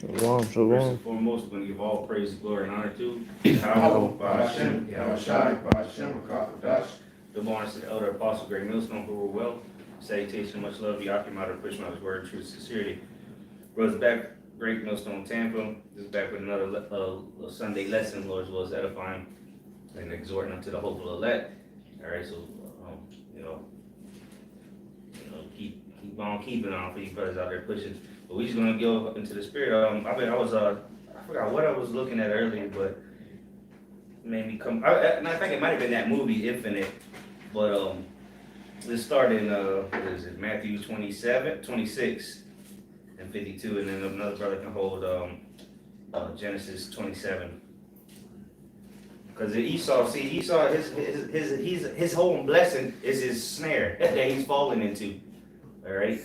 Shalom, First shalom. and foremost, we're going to give all praise, glory, and honor to YAHAWASHI, YAHAWASHI, double honors to the elder apostle, GreatMillstone, who were well. Salutation, much love, be occupied, pushing out his word, truth, sincerity. Brothers back, GreatMillstone, Tampa. This is back with another Sunday lesson, Lord's will is edifying and exhorting unto the hopeful elect. All right, so, keep on keeping on for you brothers out there pushing. But we're just gonna go into the spirit. I forgot what I was looking at earlier, but it made me come. Matter of fact, it might have been that movie Infinite, but let's start in what is it? Matthew 26, and 52, and then another brother can hold Genesis 27. Because Esau, his whole blessing is his snare that he's falling into. All right.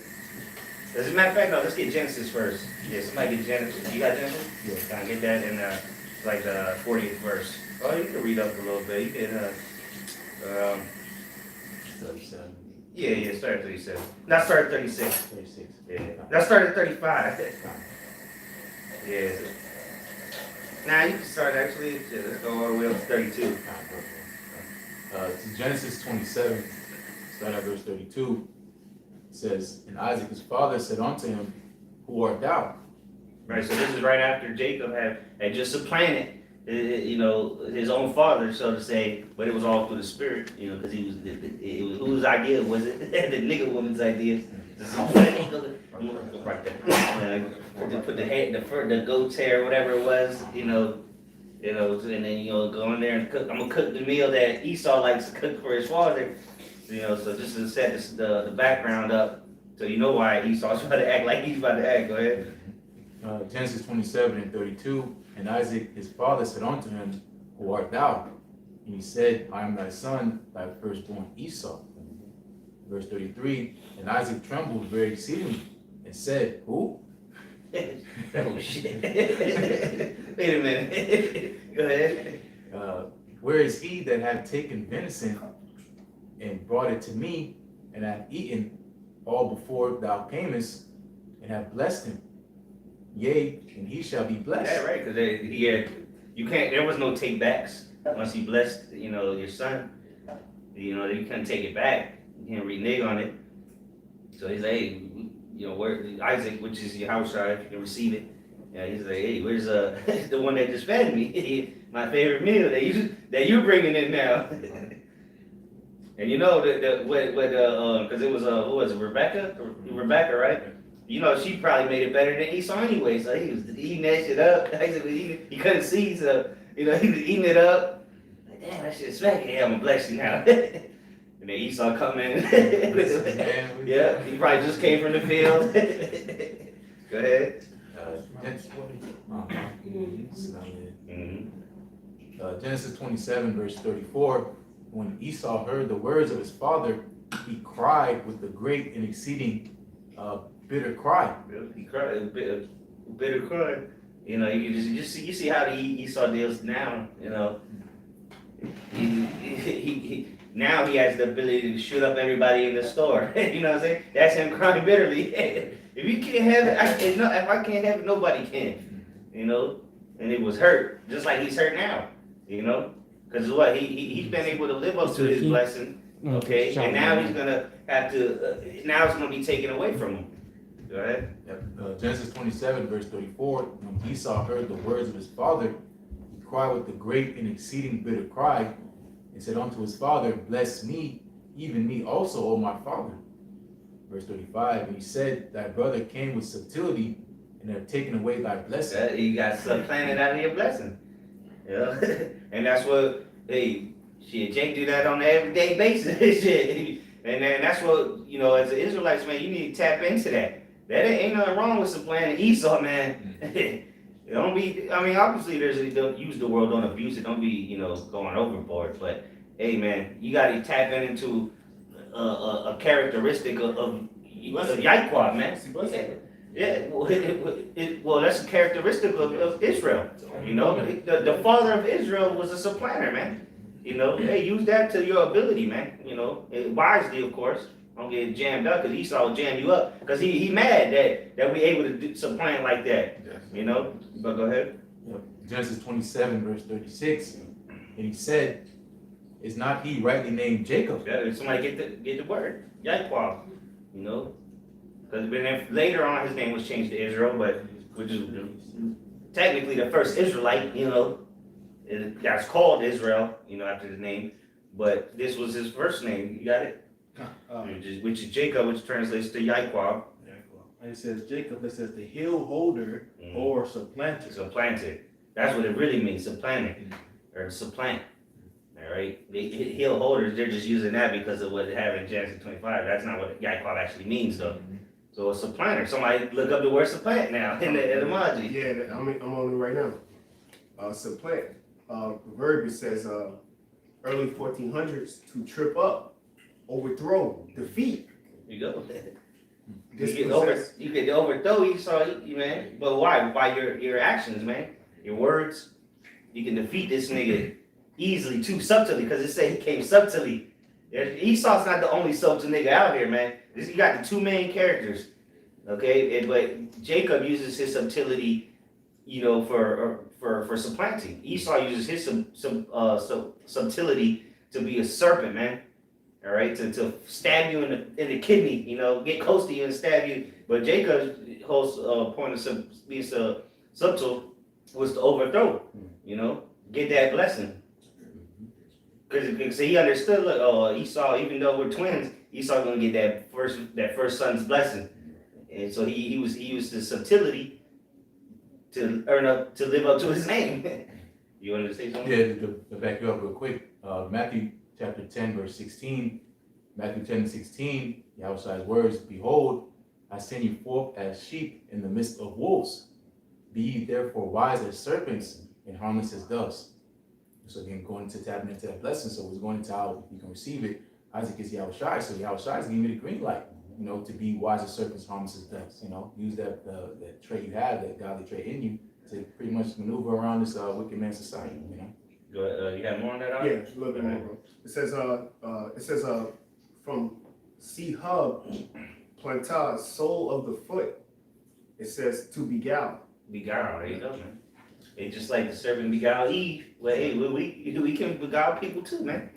As a matter of fact, no, let's get Genesis first. Yeah, somebody get Genesis. You got Genesis? Yeah. Can I get that in like the 40th verse? Oh, you can read up a little bit. You can 37. Yeah, start at 37. Not start at 36. 36. Yeah. That started at 35. Yeah. Now you can start actually. Yeah, let's go all the way up to 32. To Genesis 27, start at verse 32. It says, and Isaac his father said unto him, who art thou? Right, so this is right after Jacob had just supplanted, his own father, so to say, but it was all through the spirit, because it was whose idea was it? The nigga woman's idea. Right there. To put the goat's hair, whatever it was, and then go in there and cook. I'm gonna cook the meal that Esau likes to cook for his father. So just to set the background up, so you know why Esau's about to act like he's about to act. Go ahead. Genesis 27 and 32, and Isaac his father said unto him, who art thou? And he said, I am thy son, thy firstborn Esau. Verse 33, and Isaac trembled very exceedingly, and said, who? Oh shit. Wait a minute. Go ahead. Where is he that hath taken venison and brought it to me, and hath eaten all before thou camest, and have blessed him? Yea, and he shall be blessed. Yeah, right, because there was no take backs. Once he blessed, your son, you couldn't take it back. You can't renege on it. So he's like, hey, where Isaac, which is YAHAWASHI, if you can receive it. Yeah, he's like, hey, where's the one that just fed me? My favorite meal that you're bringing in now. And because it was who was it, Rebecca? Rebecca, right? She probably made it better than Esau anyway. So he was eating that shit up. He couldn't see, so he was eating it up. Like, damn, that shit's smacking. Yeah, I'm gonna bless you now. And then Esau come in. Yeah, he probably just came from the field. Go ahead. Genesis 27, verse 34. When Esau heard the words of his father, he cried with a great and exceeding bitter cry. He cried a bitter cry. You see how Esau deals now. Now he has the ability to shoot up everybody in the store. You know what I'm saying? That's him crying bitterly. If you can't have it, if I can't have it, nobody can. And it was hurt, just like he's hurt now. Because what he's been able to live up to his blessing. Okay, and now he's gonna have to. Now it's gonna be taken away from him. Go ahead. Genesis 27, verse 34. When Esau heard the words of his father, he cried with a great and exceeding bitter cry, and said unto his father, bless me, even me also, O my father. Verse 35, and he said, thy brother came with subtlety, and have taken away thy blessing. You got supplanted out of your blessing. And that's what, Jake do that on an everyday basis. Shit. And then that's what, as an Israelites, man, you need to tap into that. That ain't nothing wrong with supplanting Esau, man. Don't be, obviously don't use the word, don't abuse it, don't be, going overboard. But, hey, man, you got to tap into a characteristic of YAHAWAH, man. Yeah, well, that's a characteristic of Israel. The father of Israel was a supplanter, man. Hey, use that to your ability, man. Wisely, of course. Don't get jammed up because Esau will jam you up because he mad that we able to supplant like that. Yes. You know. But go ahead. Genesis 27, verse 36, and he said, "Is not he rightly named Jacob?" Yeah, somebody get the word. YAHAWAH. You know. Because later on his name was changed to Israel, but which is technically the first Israelite. You know. That's called Israel. You know, after his name. But this was his first name. You got it. Which is Jacob, which translates to YAHAWAH. It says Jacob, it says the heel holder or supplanter. Supplanted. That's what it really means, supplanted. Or supplant. Alright? The heel holders, they're just using that because of what they have in Genesis 25. That's not what YAHAWAH actually means though. So a supplanter. Somebody look up the word supplant now in the etymology. Yeah, I'm on it right now. Supplant. The verb, it says early 1400s, to trip up, overthrow, defeat. You go. You Dispossess. get to overthrow Esau, man. But why? By your actions, man. Your words. You can defeat this nigga easily, too subtly, because it said he came subtly. Esau's not the only subtle nigga out here, man. You got the two main characters, okay? But Jacob uses his subtlety, you know, for supplanting. Esau uses his subtlety to be a serpent, man. All right, to stab you in the kidney, you know, get close to you and stab you. But Jacob's whole point of being so subtle was to overthrow, you know, get that blessing. Because he understood, look, Esau, even though we're twins, Esau gonna get that first son's blessing, and so he used the subtlety to live up to his name. You want to say something? Yeah, to back you up real quick, Matthew chapter 10, verse 16, Matthew 10:16, Yahweh's words, "Behold, I send you forth as sheep in the midst of wolves. Be ye therefore wise as serpents and harmless as doves." So again, going to tapping into that blessing, so it's going into how you can receive it. Isaac is Yahawashi, so Yahawashi is giving you the green light, you know, to be wise as serpents, harmless as doves. You know, use that trait you have, that godly trait in you, to pretty much maneuver around this wicked man society. You know. Go ahead, you have more on that? Yeah, a little bit more, bro. It says from C hub, planta, sole of the foot. It says to beguile. Beguile, there you go, man. It's just like the serpent beguile Eve. Well, hey, we can beguile people too, man.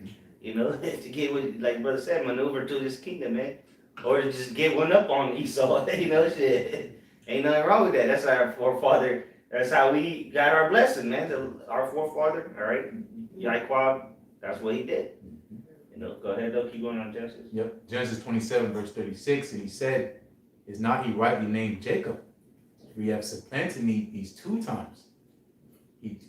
You know, to get what, like Brother said, maneuver to this kingdom, man. Or to just get one up on Esau, you know, shit. Ain't nothing wrong with that. That's our forefather. That's how we got our blessing, man. Our forefather, all right, YAHAWAH, that's what he did. You know, go ahead, though, keep going on Genesis. Yep, Genesis 27, verse 36, and he said, "Is not he rightly named Jacob? For ye have supplanted me these 2 times. He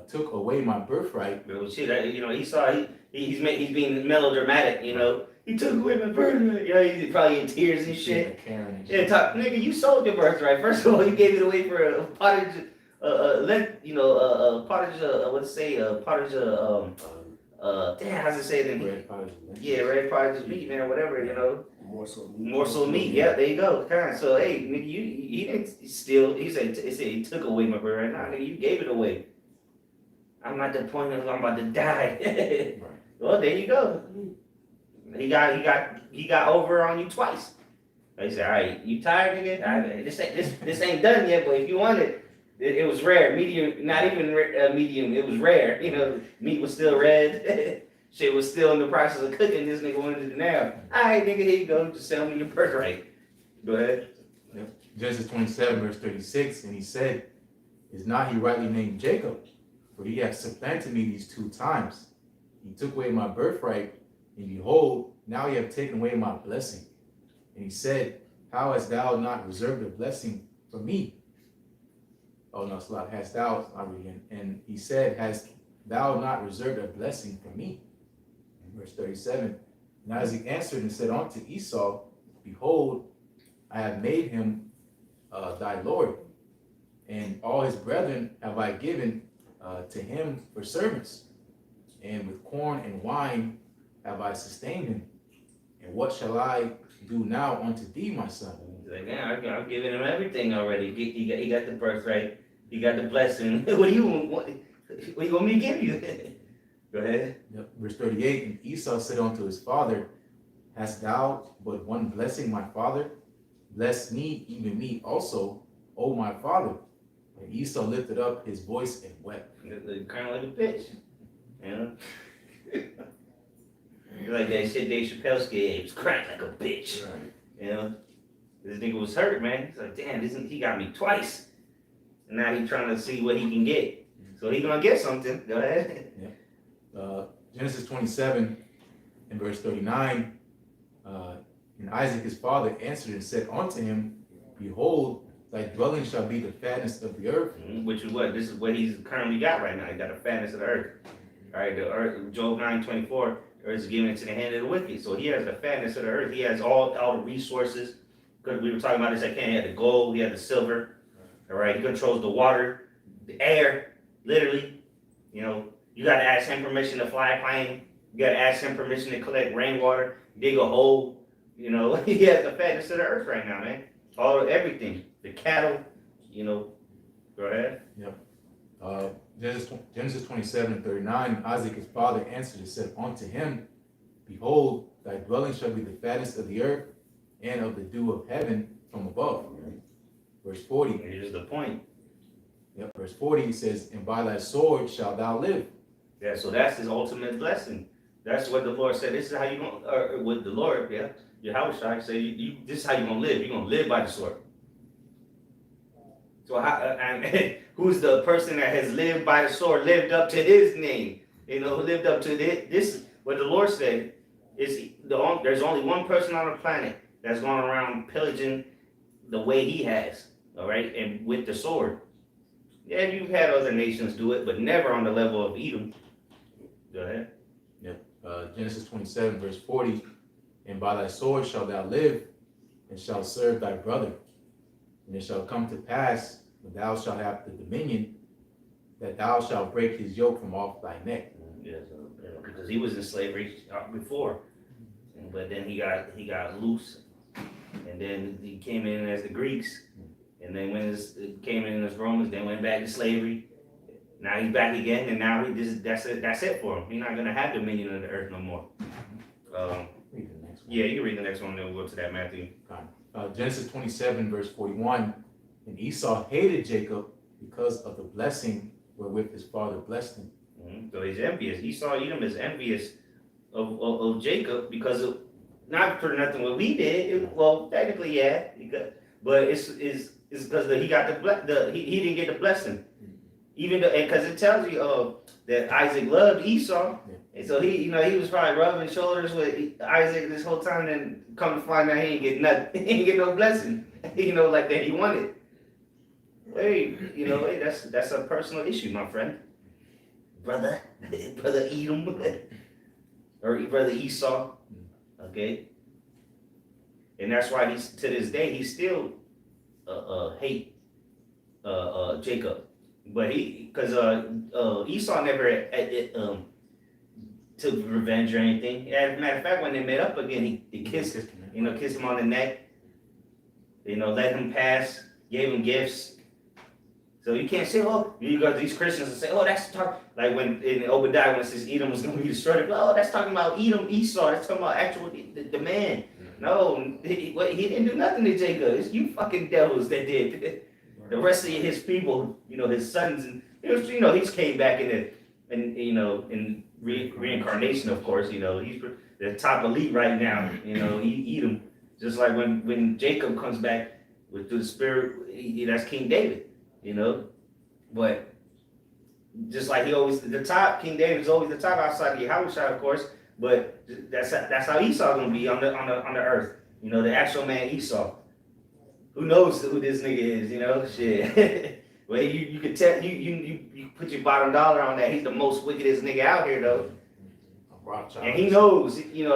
took away my birthright." But shit, you know, Esau, he's being melodramatic, you know. He took away my birthright. You know, he's probably in tears and shit. Yeah, nigga, you sold your birthright. First of all, you gave it away for a pottage, damn, how's it say it in here? Red pottage meat, man, whatever, you know. Morsel of meat, yeah, there you go. Kind of. So, hey, nigga, he didn't steal. He said he took away my birthright. Nah, nigga, you gave it away. I'm at the point of I'm about to die. Well, there you go. He got over on you twice. He said, "All right, you tired, nigga? This ain't done yet, but if you want it, it was rare, medium, not even medium. It was rare. You know, meat was still red. Shit was still in the process of cooking. This nigga wanted it now. All right, nigga, here you go. Just sell me your birthright. Go ahead." Yep. Genesis 27, verse 36, and he said, "Is not he rightly named Jacob? For he hath supplanted me these 2 times. He took away my birthright, and behold, now he hath taken away my blessing." And he said, "How hast thou not reserved a blessing for me?" Oh no, it's not. Hast thou, I'll read again. And he said, "Hast thou not reserved a blessing for me?" Verse 37. And Isaac answered and said unto Esau, "Behold, I have made him thy lord, and all his brethren have I given to him for servants, and with corn and wine have I sustained him. And what shall I do now unto thee, my son?" He's like, "Yeah, I'm giving him everything already. He got the birthright. He got the blessing. What do you want me to give you?" Go ahead. Yep. Verse 38. And Esau said unto his father, Hast thou but one blessing, my father? Bless me, even me also, O my father. And Esau lifted up his voice and wept. Kind of like a bitch, you know? Like that shit Dave Chappelle skit, he was crying like a bitch, you know? This nigga was hurt, man. He's like, damn, he got me twice. And now he's trying to see what he can get. So he gonna get something. Go ahead. Genesis 27 and verse 39. And Isaac his father answered and said unto him, Behold, thy dwelling shall be the fatness of the earth. Which is what? This is what he's currently got right now. He got the fatness of the earth. All right, the earth, Job 9:24, the earth is given into the hand of the wicked. So he has the fatness of the earth. He has all the resources. Because we were talking about this, he had the gold, he had the silver. All right, he controls the water, the air, literally. You know, you got to ask him permission to fly a plane. You got to ask him permission to collect rainwater, dig a hole. You know, he has the fatness of the earth right now, man. Everything, the cattle, you know. Go ahead. Genesis 27 and 39. Isaac his father answered and said unto him, Behold, thy dwelling shall be the fatness of the earth and of the dew of heaven from above. Verse 40. Here's the point. Verse 40 he says, And by thy sword shalt thou live. Yeah, so that's his ultimate blessing. That's what the Lord said. This is how you going to, with the Lord, YAHAWASHI say, this is how you're going to live. You're going to live by the sword. So and who's the person that has lived by the sword, lived up to his name? You know, lived up to this what the Lord said is there's only one person on the planet that's going around pillaging the way he has, all right, and with the sword. Yeah, you've had other nations do it, but never on the level of Edom. Go ahead. Genesis 27 verse 40. And by thy sword shalt thou live, and shalt serve thy brother. And it shall come to pass, when thou shalt have the dominion, that thou shalt break his yoke from off thy neck. Yes, because he was in slavery before, but then he got loose, and then he came in as the Greeks, and then when it came in as Romans, then went back to slavery. Now he's back again, and now that's it for him. He's not gonna have dominion of the earth no more. Read the next one. Yeah, you can read the next one, then we'll go to that, Matthew. Genesis 27 verse 41. And Esau hated Jacob because of the blessing wherewith his father blessed him. So he's envious. Esau, Edom is envious of Jacob because of, not for nothing what we did. Well, technically, yeah, but it's because he got he didn't get the blessing. Even because it tells you that Isaac loved Esau, and so he was probably rubbing shoulders with Isaac this whole time, and come to find out he ain't get nothing, he ain't get no blessing, like that he wanted. Hey, that's a personal issue, my friend, brother Edom, or brother Esau, okay, and that's why he's to this day he still hate Jacob. But because Esau never took revenge or anything. As a matter of fact, when they met up again, he kissed him on the neck, let him pass, gave him gifts. So you can't say, you got these Christians and say, that's talk like when in Obadiah when it says Edom was going to be destroyed. That's talking about Edom, Esau. That's talking about actual the man. No, he didn't do nothing to Jacob. It's you fucking devils that did. The rest of his people, his sons, and he's came back in reincarnation, of course. He's the top elite right now. Edom, just like when Jacob comes back through the spirit, that's King David. But just like the top, King David is always the top outside of YAHAWASHI, of course. But that's how Esau gonna be on the earth. The actual man Esau. Who knows who this nigga is, shit. Well, you could tell, you put your bottom dollar on that. He's the most wickedest nigga out here, though. And he knows, because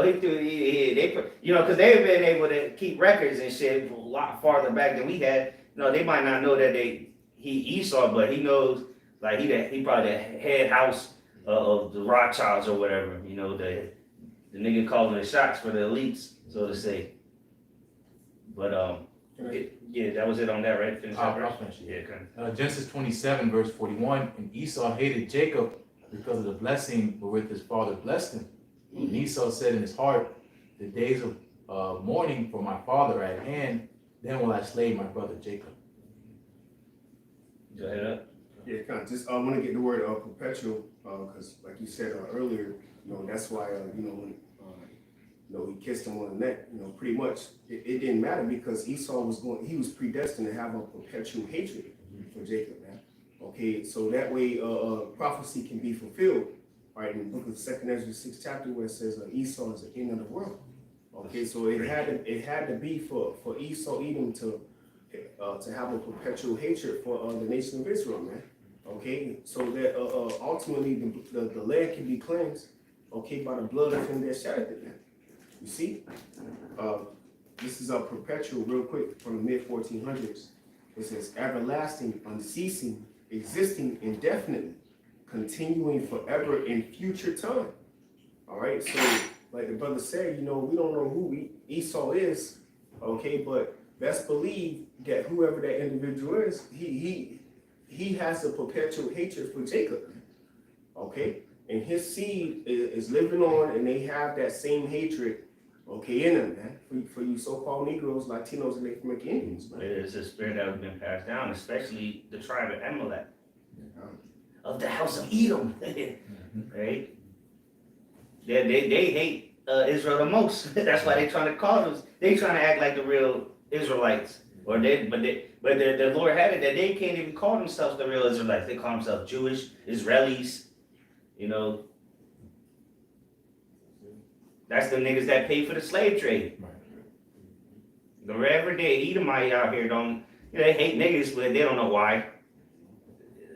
they've been able to keep records and shit a lot farther back than we had. They might not know that he Esau, but he knows, like, he probably the head house of the Rothschilds or whatever, the nigga calling the shots for the elites, so to say. But, that was it on that, right? Finish that verse? Yeah, Genesis 27, verse 41. And Esau hated Jacob because of the blessing wherewith his father blessed him. And Esau said in his heart, the days of mourning for my father at hand, then will I slay my brother Jacob. Go ahead up. Yeah, kind of. Just I want to get the word perpetual, because like you said earlier, that's why when he kissed him on the neck, pretty much it didn't matter because Esau he was predestined to have a perpetual hatred for Jacob, man. Okay, so that way prophecy can be fulfilled, right? In the book of 2nd Ezra 6th chapter where it says Esau is the end of the world. Okay, so it had to be for Esau Edom to have a perpetual hatred for the nation of Israel, man. Okay, so that ultimately the land can be cleansed, okay, by the blood of him that shattered it, man. You see, this is a perpetual, real quick, from the mid 1400s. It says everlasting, unceasing, existing indefinitely, continuing forever in future time. All right, so like the brother said, we don't know who Esau is, okay, but best believe that whoever that individual is, he has a perpetual hatred for Jacob, okay? And his seed is living on, and they have that same hatred, okay, in them, man. For you so-called Negroes, Latinos, and Native American Indians, man. It's a spirit that has been passed down, especially the tribe of Amalek, of the house of Edom, right? Yeah, they hate Israel the most. That's why they trying to call us. They trying to act like the real Israelites, but the Lord had it that they can't even call themselves the real Israelites. They call themselves Jewish Israelis. That's the niggas that pay for the slave trade. The everyday Edomite out here they hate niggas, but they don't know why.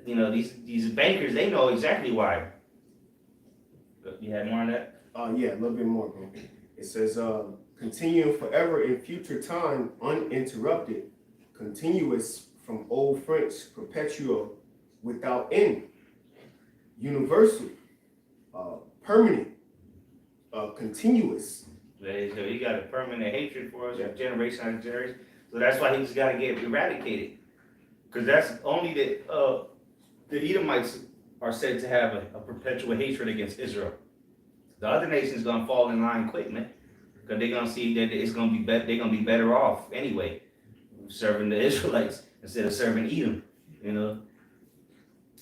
These bankers, they know exactly why. You had more on that? Yeah, a little bit more, bro. It says, continuing forever in future time, uninterrupted, continuous from Old French, perpetual, without end, universal, permanent, continuous. So he got a permanent hatred for us, generation after generation. So that's why he's got to get eradicated. Because that's only the Edomites are said to have a perpetual hatred against Israel. The other nations gonna fall in line quick, man, because they're gonna see that it's gonna be they're gonna be better off anyway, serving the Israelites instead of serving Edom.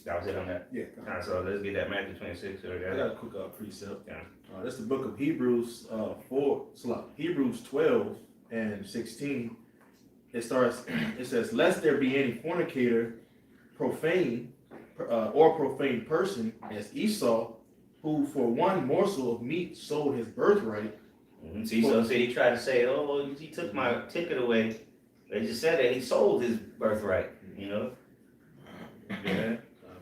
That was it on that. Yeah. So let's get that Matthew 26. I got a quick precept. Yeah. That's the book of Hebrews 12 and 16. It says, lest there be any fornicator, profane person as Esau, who for one morsel of meat sold his birthright. See, so he tried to say, oh, he took my ticket away. They just said that he sold his birthright, Yeah.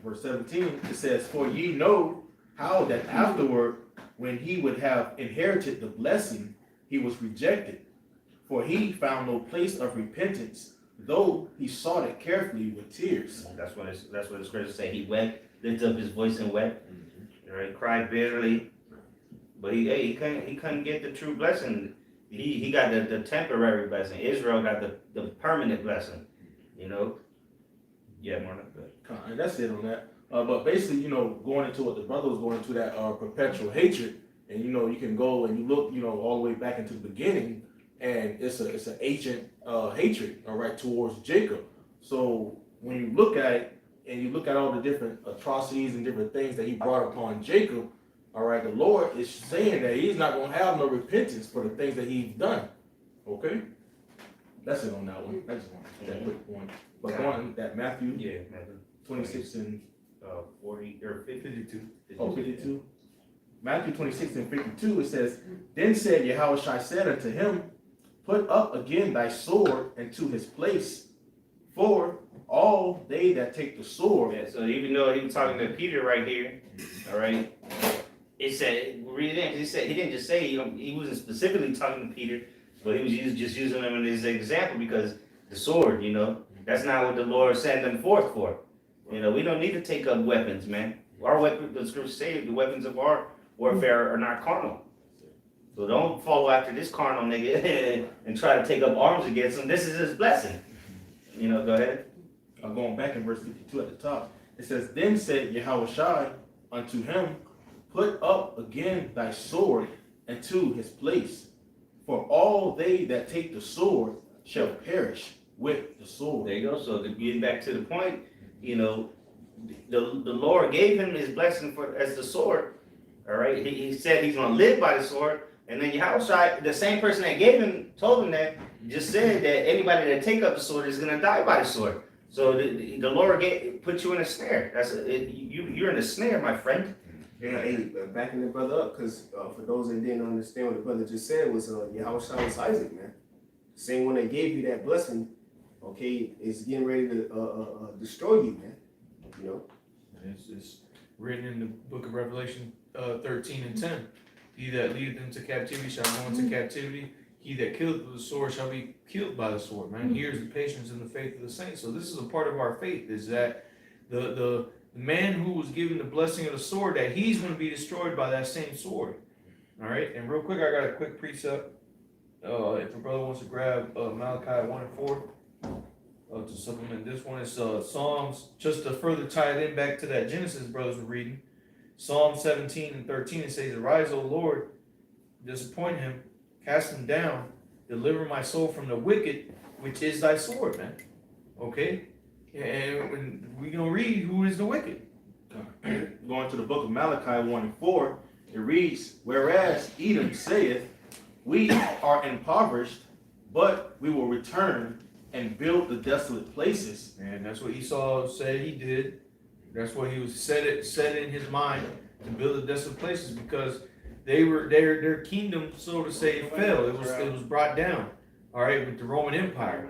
Verse 17, it says, for ye know how that afterward, when he would have inherited the blessing, he was rejected. For he found no place of repentance, though he sought it carefully with tears. That's what the scriptures say. He wept, lifted up his voice and wept. Right, cried bitterly, but he couldn't get the true blessing. He got the temporary blessing. Israel got the permanent blessing. Yeah, Marlon, good. And that's it on that. But basically, going into what the brother was going into, that perpetual hatred, and you can go and you look, all the way back into the beginning, and it's an ancient hatred, all right, towards Jacob. So when you look at it, and you look at all the different atrocities and different things that he brought upon Jacob, all right, the Lord is saying that he's not going to have no repentance for the things that he's done. Okay? That's it on that one. I just want that quick one. But going that Matthew, Matthew 26 and 40 or 52. 52. Matthew 26 and 52, it says, then said YAHAWASHI said unto him, put up again thy sword into his place, for all they that take the sword. Yeah, so even though he was talking to Peter right here, all right, it said, read it in, he didn't just say, he wasn't specifically talking to Peter, but he was just using him as an example because the sword, that's not what the Lord sent them forth for. We don't need to take up weapons, man. Our weapons, the scriptures say, the weapons of our warfare are not carnal. So don't follow after this carnal nigga and try to take up arms against him. This is his blessing. Go ahead. Going back in verse 52 at the top, it says, then said YAHAWASHI unto him, put up again thy sword into his place, For all they that take the sword shall perish with the sword. There you go. So to get back to the point, you know, the Lord gave him his blessing as the sword. All right. He said he's gonna live by the sword. And then Yahawashi, the same person that gave him, told him that, just said that anybody that take up the sword is gonna die by the sword. So the Lord put you in a snare. You're in a snare, my friend. Yeah, hey, backing the brother up, because for those that didn't understand what the brother just said was Yahawashi was Isaac, man. The same one that gave you that blessing, okay, is getting ready to destroy you, man. You know? It's written in the book of Revelation 13 and 10. He that leadeth into captivity shall go into captivity. He that killeth with the sword shall be killed by the sword, man. Here's the patience and the faith of the saints. So this is a part of our faith, is that the man who was given the blessing of the sword, that he's going to be destroyed by that same sword. All right, and real quick, I got a quick precept. If a brother wants to grab Malachi 1 and 4 to supplement this one, it's Psalms, just to further tie it in back to that Genesis brothers were reading. Psalm 17 and 13, it says, "Arise, O Lord, disappoint him, cast him down, deliver my soul from the wicked, which is thy sword," man. Okay? And when we're going to read who is the wicked. Going to the book of Malachi 1 and 4, it reads, "Whereas Edom saith, we are impoverished, but we will return and build the desolate places." And that's what Esau said he did. That's what he was set in his mind to build the desolate places, because they were their kingdom, so to say, fell. It was brought down. All right, with the Roman Empire.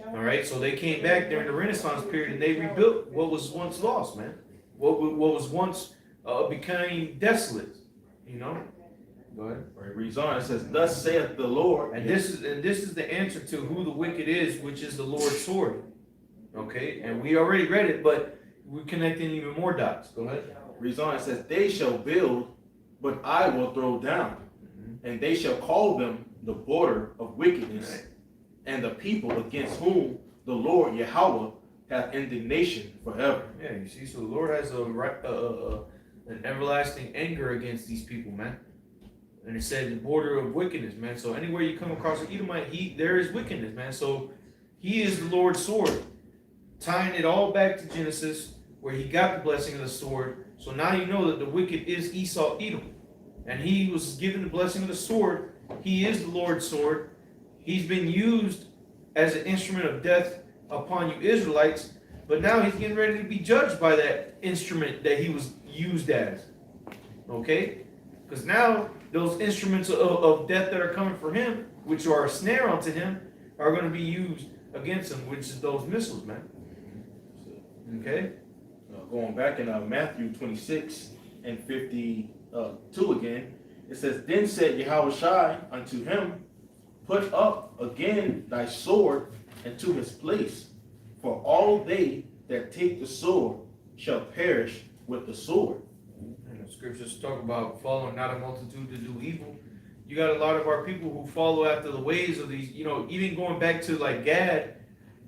All right, so they came back during the Renaissance period and they rebuilt what was once lost, man. What was once became desolate. You know. Go ahead. It reads on. It says, "Thus saith the Lord." And this is the answer to who the wicked is, which is the Lord's sword. Okay, and we already read it, but we're connecting even more dots. Go ahead. Reads on. It says, "They shall build, but I will throw down, and they shall call them the border of wickedness, Right. and the people against whom the Lord Yahawah hath indignation forever." Yeah, you see, so the Lord has an everlasting anger against these people, man. And it said the border of wickedness, man. So anywhere you come across an Edomite, there is wickedness, man. So he is the Lord's sword, tying it all back to Genesis, where he got the blessing of the sword. So now you know that the wicked is Esau, Edom, and he was given the blessing of the sword. He is the Lord's sword. He's been used as an instrument of death upon you Israelites, but now he's getting ready to be judged by that instrument that he was used as. Okay? Because now those instruments of death that are coming for him, which are a snare unto him, are going to be used against him, which is those missiles, man. Okay? Going back in Matthew 26 and 52 again, it says, "Then said Yahawashi unto him, Put up again thy sword into his place, for all they that take the sword shall perish with the sword." And the scriptures talk about following not a multitude to do evil. You got a lot of our people who follow after the ways of these, you know, even going back to like Gad,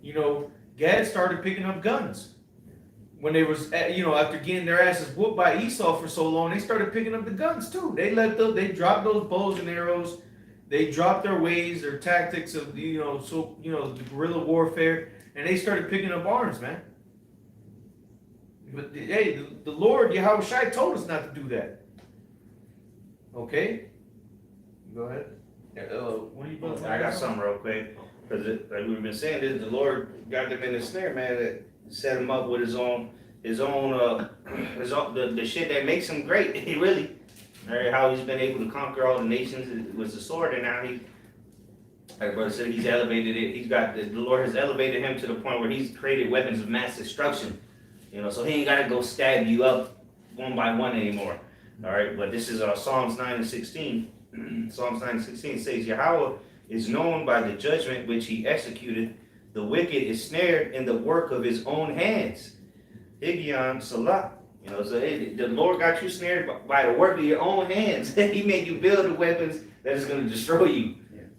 you know, Gad started picking up guns. When they was, you know, after getting their asses whooped by Esau for so long, they started picking up the guns too. They dropped those bows and arrows. They dropped their ways, their tactics of, you know, the guerrilla warfare, and they started picking up arms, man. But hey, the Lord Yahawashi told us not to do that. Okay, go ahead. What are you about to I got something real quick, because like we've been saying, the Lord got them in the snare, man. That set him up with his own the shit that makes him great. He really, right, how he's been able to conquer all the nations with the sword, and now he, like brother said, he's elevated it. He's got the Lord has elevated him to the point where he's created weapons of mass destruction. You know, so he ain't got to go stab you up one by one anymore. All right, but this is Psalms 9 and 16. Psalms 9 and 16 says, "Yahawah is known by the judgment which he executed. The wicked is snared in the work of his own hands." Higion Salah. You know, so the Lord got you snared by the work of your own hands. He made you build the weapons that is going to destroy you.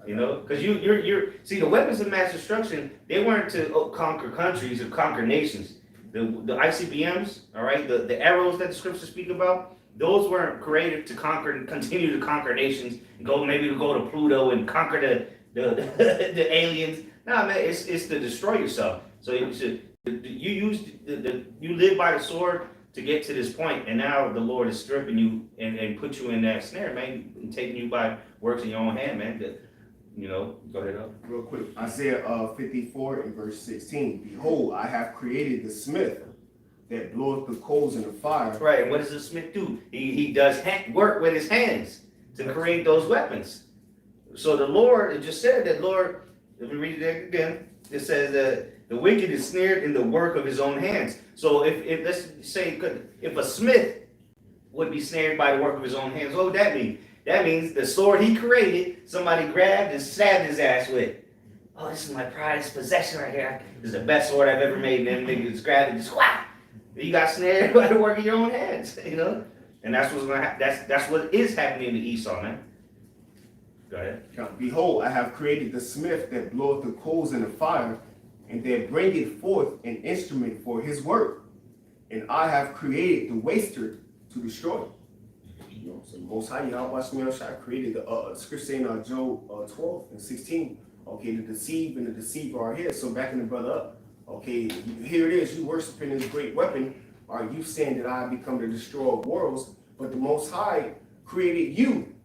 You know, because you're see, the weapons of mass destruction, they weren't to conquer countries or conquer nations. The ICBMs, all right, the arrows that the scriptures speak about, those weren't created to conquer and continue to conquer nations. Maybe to go to Pluto and conquer the aliens. Nah, man, it's to destroy yourself. So you live by the sword to get to this point, and now the Lord is stripping you and put you in that snare, man, and taking you by works in your own hand, man. Go ahead up. Real quick, Isaiah 54 and verse 16. Behold, I have created the smith that bloweth the coals in the fire. Right, and what does the smith do? He does work with his hands to create those weapons. So the Lord, it just said that, Lord, if we read it again, it says that the wicked is snared in the work of his own hands. So if let's say, if a smith would be snared by the work of his own hands, what would that mean? That means the sword he created, somebody grabbed and stabbed his ass with. Oh, this is my prized possession right here. This is the best sword I've ever made. And then niggas grabbed it, just whack. You got snared by the work of your own hands, And that's what's gonna that's what is happening to Esau, man. Go ahead. Behold, I have created the smith that bloweth the coals in the fire, and that bringeth forth an instrument for his work. And I have created the waster to destroy. So the Most High YAHAWASHI created the scripture in Job 12 and 16. Okay, to deceive and the deceiver are here. So backing the brother up. Okay, here it is. You worshiping this great weapon. Are you saying that I become the destroyer of worlds? But the Most High created you.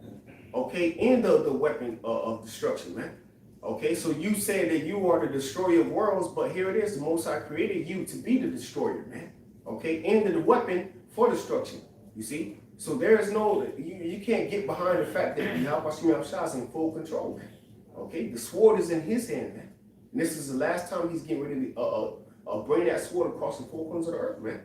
Okay, in the weapon of destruction, man. Okay, so you say that you are the destroyer of worlds, but here it is. The Most High created you to be the destroyer, man. Okay, and the weapon for destruction. You see? So there is no, you can't get behind the fact that YAHAWASHI is in full control, man. Okay, the sword is in his hand, man. And this is the last time he's getting ready to bring that sword across the four corners of the earth, man.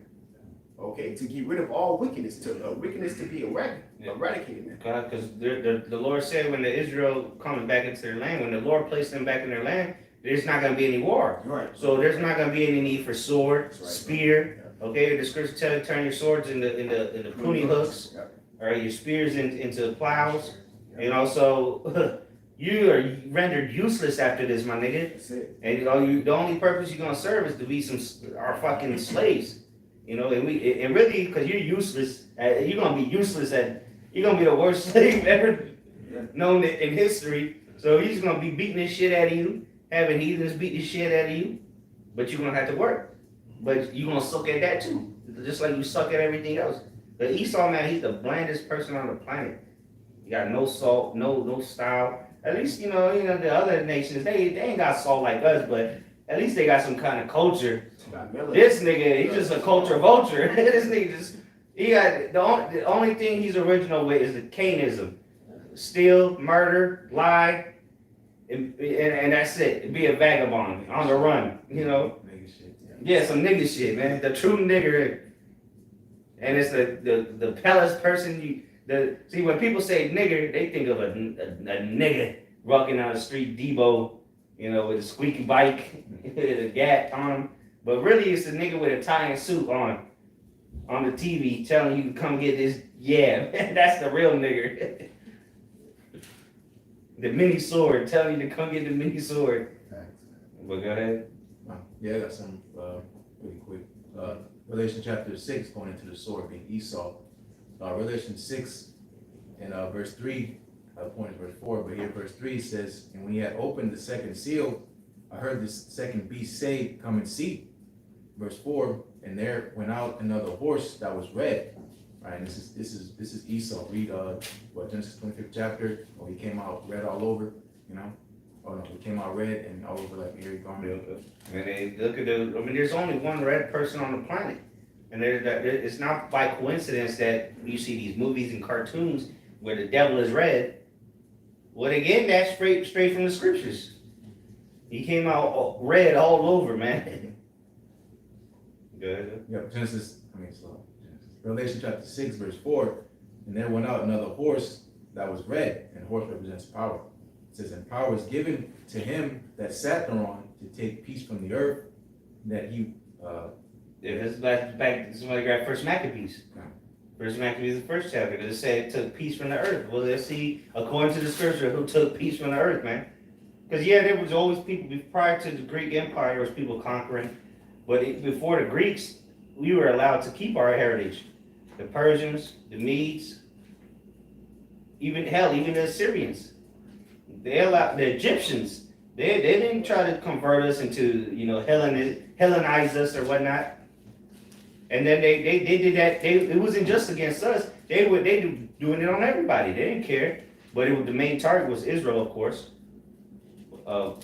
Okay, to get rid of all wickedness, to be eradicated, man. Because the Lord said when the Israel comes back into their land, when the Lord placed them back in their land, there's not going to be any war. Right. So there's not going to be any need for sword, Right. spear. Okay, the scripture tells you turn your swords into pruning hooks, Yep. or your spears into plows. And also, you are rendered useless after this, my nigga. That's it. And the only purpose you're gonna serve is to be our fucking slaves. And really, because you're useless, you're gonna be the worst slave ever known in history. So he's gonna be beating the shit out of you, having heathens beat the shit out of you, but you're gonna have to work. But you're gonna suck at that too, just like you suck at everything else. But Esau, man, he's the blandest person on the planet. He got no salt, no style. At least the other nations, they ain't got salt like us, but at least they got some kind of culture. This nigga, he's just a culture vulture. This nigga the only thing he's original with is the Cainism. Steal, murder, lie, and that's it. Be a vagabond on the run, Nigga shit. Yeah, some nigga shit, man. The true nigger. And it's the palace person. See, when people say nigger, they think of a nigga walking down the street, Debo, with a squeaky bike, with a gat on him. But really, it's a nigga with a tie and suit on the TV telling you to come get this. Yeah, man, that's the real nigger. The mini sword, telling you to come get the mini sword. But go ahead. Yeah, I got some really quick. Revelation chapter 6, going into the sword being Esau. Revelation 6 and verse 3, point is verse 4, but here verse 3 says, and when he had opened the second seal, I heard this second beast say, come and see. Verse 4, and there went out another horse that was red. Right, and this is Esau. Read Genesis 25th chapter. Oh, he came out red all over, Oh no, he came out red and all over like Mary garment. And look at there's only one red person on the planet. And it's not by coincidence that you see these movies and cartoons where the devil is red. Well, again, that's straight from the scriptures. He came out red all over, man. Good. Yeah, Revelation chapter 6, verse 4, and there went out another horse that was red, and horse represents power. It says, and power is given to him that sat thereon to take peace from the earth, that he This is back. Somebody grabbed First Maccabees. First Maccabees, the first chapter, because it said it took peace from the earth. Well, let's see, according to the scripture, who took peace from the earth, man. Because there was always people prior to the Greek Empire. There was people conquering, but before the Greeks, we were allowed to keep our heritage. the Persians, the Medes, even the Assyrians. They allowed the Egyptians. They didn't try to convert us into, Hellenize us or whatnot. And then they did that. It wasn't just against us. They doing it on everybody. They didn't care. But the main target was Israel, of course. Got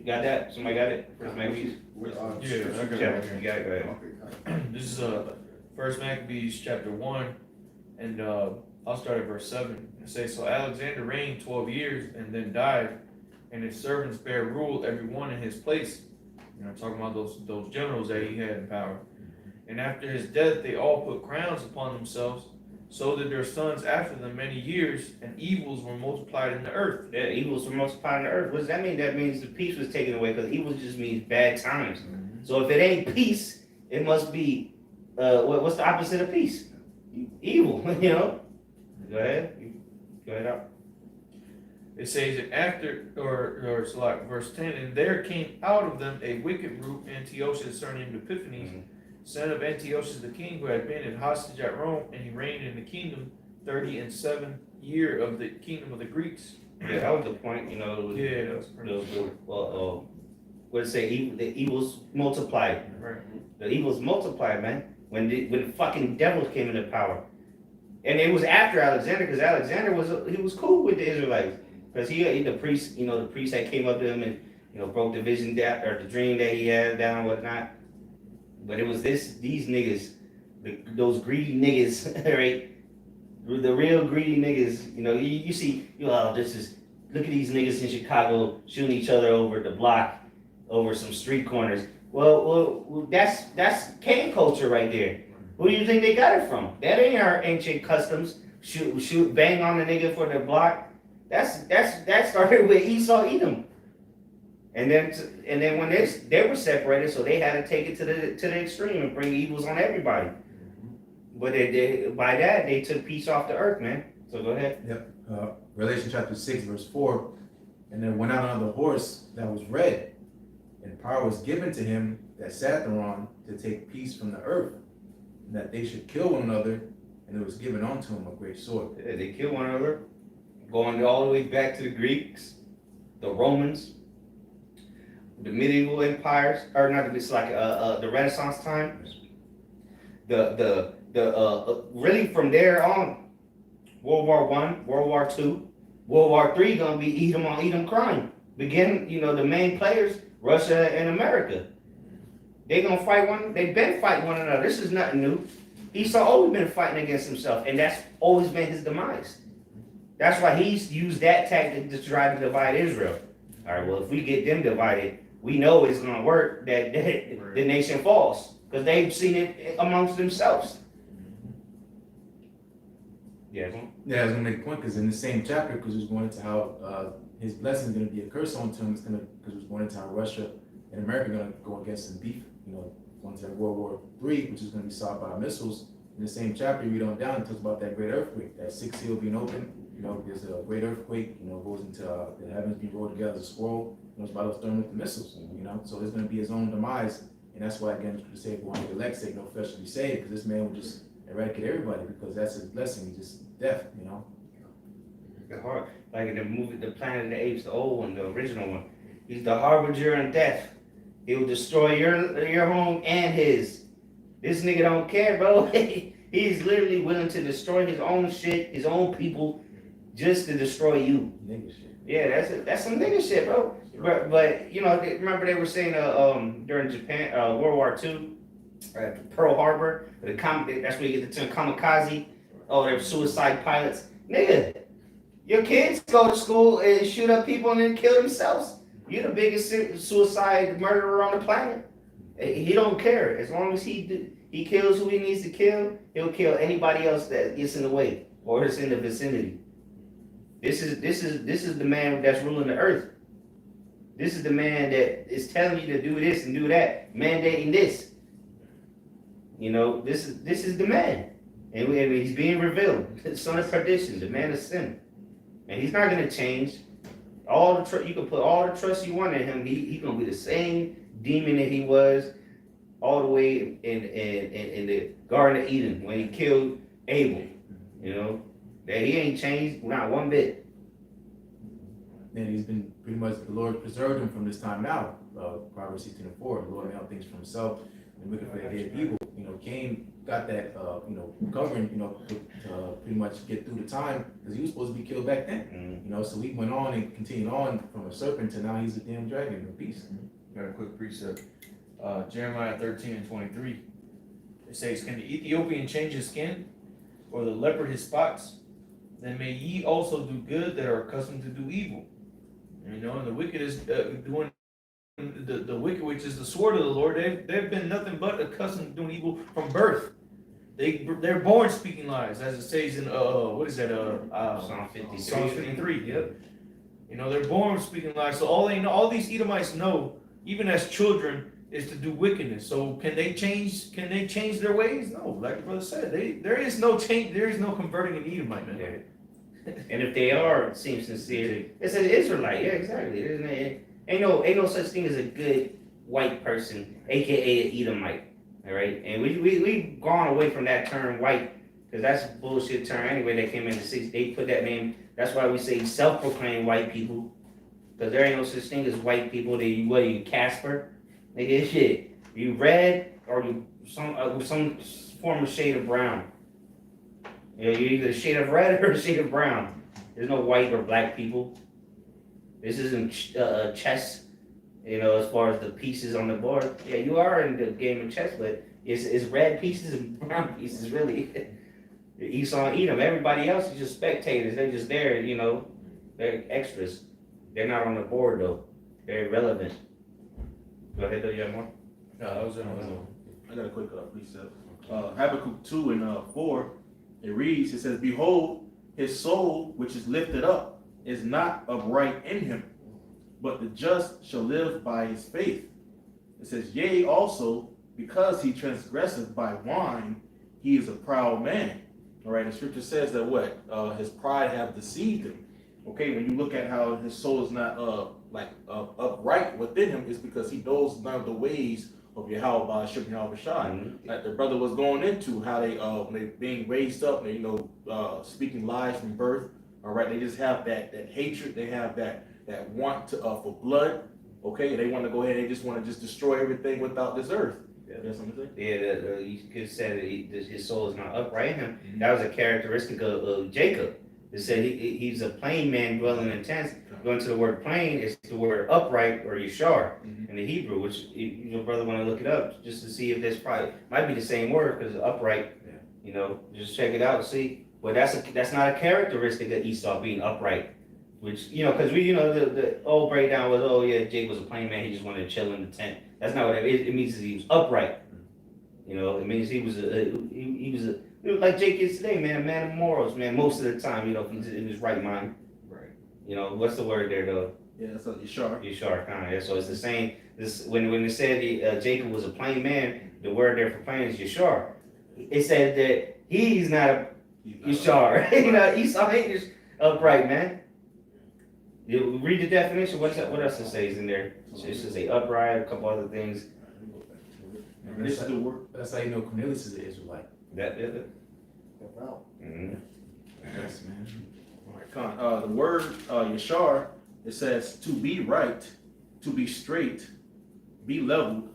that? Somebody got it? First Maccabees? Yeah, I got it right You here. got it. Go ahead. This is First Maccabees chapter 1, and I'll start at verse 7. It says, "So Alexander reigned 12 years and then died, and his servants bare rule every one in his place." Talking about those generals that he had in power. "And after his death, they all put crowns upon themselves, so did their sons after them many years, and evils were multiplied in the earth." Yeah, evils were multiplied on the earth. What does that mean? That means the peace was taken away, because evil just means bad times. So if it ain't peace, it must be, what's the opposite of peace? Evil, Go ahead out. It says that after, or it's like verse 10, "And there came out of them a wicked root, Antiochus, surnamed Epiphanes, son of Antiochus the king, who had been in hostage at Rome, and he reigned in the kingdom 37 year of the kingdom of the Greeks." Yeah, that was the point, Yeah, that's what it say? The evils multiplied. right. The evils multiplied, man. When the fucking devils came into power, and it was after Alexander, because Alexander was cool with the Israelites, because the priest, the priest that came up to him and broke the vision down, or the dream that he had down and whatnot. But it was these niggas, those greedy niggas, right? The real greedy niggas. You see, look at these niggas in Chicago shooting each other over the block, over some street corners. Well, that's cane culture right there. Who do you think they got it from? That ain't our ancient customs. Shoot, bang on the nigga for the block. That started with Esau, Edom. And then when they were separated, so they had to take it to the extreme and bring evils on everybody. But by that they took peace off the earth, man. So go ahead. Yep. Revelation chapter 6, verse 4. "And there went out another horse that was red, and power was given to him that sat thereon to take peace from the earth, and that they should kill one another, and it was given unto him a great sword." Yeah, they killed one another, going all the way back to the Greeks, the Romans, the medieval empires, or not, it's like the Renaissance time. Really from there on, World War I, World War II, World War III gonna be Edom on Edom crime. Begin, the main players, Russia and America. They gonna fight they've been fighting one another. This is nothing new. Esau always been fighting against himself, and that's always been his demise. That's why he's used that tactic to try to divide Israel. All right, well, if we get them divided, we know it's gonna work, that the nation falls, because they've seen it amongst themselves. Yeah. Yeah, I was gonna make a point, because in the same chapter, because it was going into how his blessing is gonna be a curse onto him. Because it was going into how Russia and America are gonna go against some beef. Going to World War III, which is gonna be solved by missiles. In the same chapter, you read on down, it talks about that great earthquake, that sixth seal being open. There's a great earthquake. Goes into the heavens being rolled together as a scroll. It's about those thermal missiles. So there's gonna be his own demise, and that's why again, the say, "One the elect sake, no flesh shall be saved," because this man would just eradicate everybody, because that's his blessing. He's just death. The heart, like in the movie, The Planet of the Apes, the old one, the original one. He's the harbinger of death. He'll destroy your home and his. This nigga don't care, bro. He's literally willing to destroy his own shit, his own people, just to destroy you. Nigga shit. Yeah, that's some nigga shit, bro. But remember they were saying during Japan, World War II, Pearl Harbor, that's where you get the term kamikaze. Oh, they're suicide pilots. Nigga, your kids go to school and shoot up people and then kill themselves. You're the biggest suicide murderer on the planet. He don't care. As long as he kills who he needs to kill, he'll kill anybody else that gets in the way or is in the vicinity. This is the man that's ruling the earth. This is the man that is telling you to do this and do that, mandating this. This is the man, and he's being revealed. The son of perdition, the man of sin, and he's not gonna change. You can put all the trust you want in him. He's gonna be the same demon that he was all the way in the Garden of Eden when he killed Abel. You know, that he ain't changed not one bit. And he's been pretty much, the Lord preserved him from this time now. Proverbs 16:4, the Lord held things for himself and looking for the dead people. You know, Cain got that, covering, to pretty much get through the time, because he was supposed to be killed back then. You know, so he went on and continued on from a serpent to now he's a damn dragon of peace. Got a quick precept. Jeremiah 13:23. It says, "Can the Ethiopian change his skin, or the leopard his spots? Then may ye also do good that are accustomed to do evil." You know, and the wicked is doing the wicked, which is the sword of the Lord. They've been nothing but accustomed to doing evil from birth. They're born speaking lies, as it says in what is that? Psalm 53. Psalm 53. Yep. You know, they're born speaking lies. So all they know, all these Edomites know, even as children, is to do wickedness. So can they change? Can they change their ways? No, like the brother said, there is no change. There is no converting an Edomite, man. Yeah. And if they are, seem sincere, it's an Israelite. Yeah, exactly. Ain't no such thing as a good white person, aka an Edomite. All right, and we've gone away from that term white, because that's a bullshit term anyway. That came in the 60s. They put that name. That's why we say self-proclaimed white people, because there ain't no such thing as white people. What are you, Casper? Nigga, shit. You red or you some form of shade of brown. You know, you're either a shade of red or a shade of brown. There's no white or black people. This isn't chess, you know, as far as the pieces on the board. Yeah, you are in the game of chess, but it's red pieces and brown pieces, really. Esau and Edom. Everybody else is just spectators. They're just there, you know. They're extras. They're not on the board, though. They're irrelevant. Go ahead, though. You have more? No, that was it. I got a quick precept. Habakkuk 2:4, it reads, it says, "Behold, his soul, which is lifted up, is not upright in him, but the just shall live by his faith." It says, "Yea, also, because he transgresseth by wine, he is a proud man." All right, the scripture says that what? His pride have deceived him. Okay, when you look at how his soul is not upright within him, it's because he knows none of the ways of YAHAWAH, YAHAWASHI. Like the brother was going into how they being raised up, they, speaking lies from birth. All right, they just have that hatred, they have that want to for blood. Okay, they want to go ahead, they just want to just destroy everything without this earth. Yeah, that's what I'm saying. Yeah, you could say that his soul is not upright in him. That was a characteristic of Jacob. It said he's a plain man dwelling in tents. Going to the word plain, it's the word upright or yashar in the Hebrew, which your brother want to look it up just to see if this probably might be the same word, because upright, you know, just check it out and see. But that's not a characteristic of Esau, being upright. Which, you know, because the old breakdown was, oh yeah, Jake was a plain man, he just wanted to chill in the tent. That's not what it is. It means that he was upright. You know, it means he was like Jake is today, man, a man of morals, man, most of the time, you know, if he's in his right mind. Right. You know, what's the word there though? Yeah, that's Yashar. Yashar, kind of. Yeah, so it's the same. This when it said Jacob was a plain man, the word there for plain is Yashar. It said that he's not a Yashar. You know, Esau ain't just upright, man. You read the definition. What else it says in there? It should say upright, a couple other things. This is the word. That's how you know Cornelius is an Israelite. Mm-hmm. Yes, man. All right, Con. The word Yashar, it says to be right, to be straight, be leveled,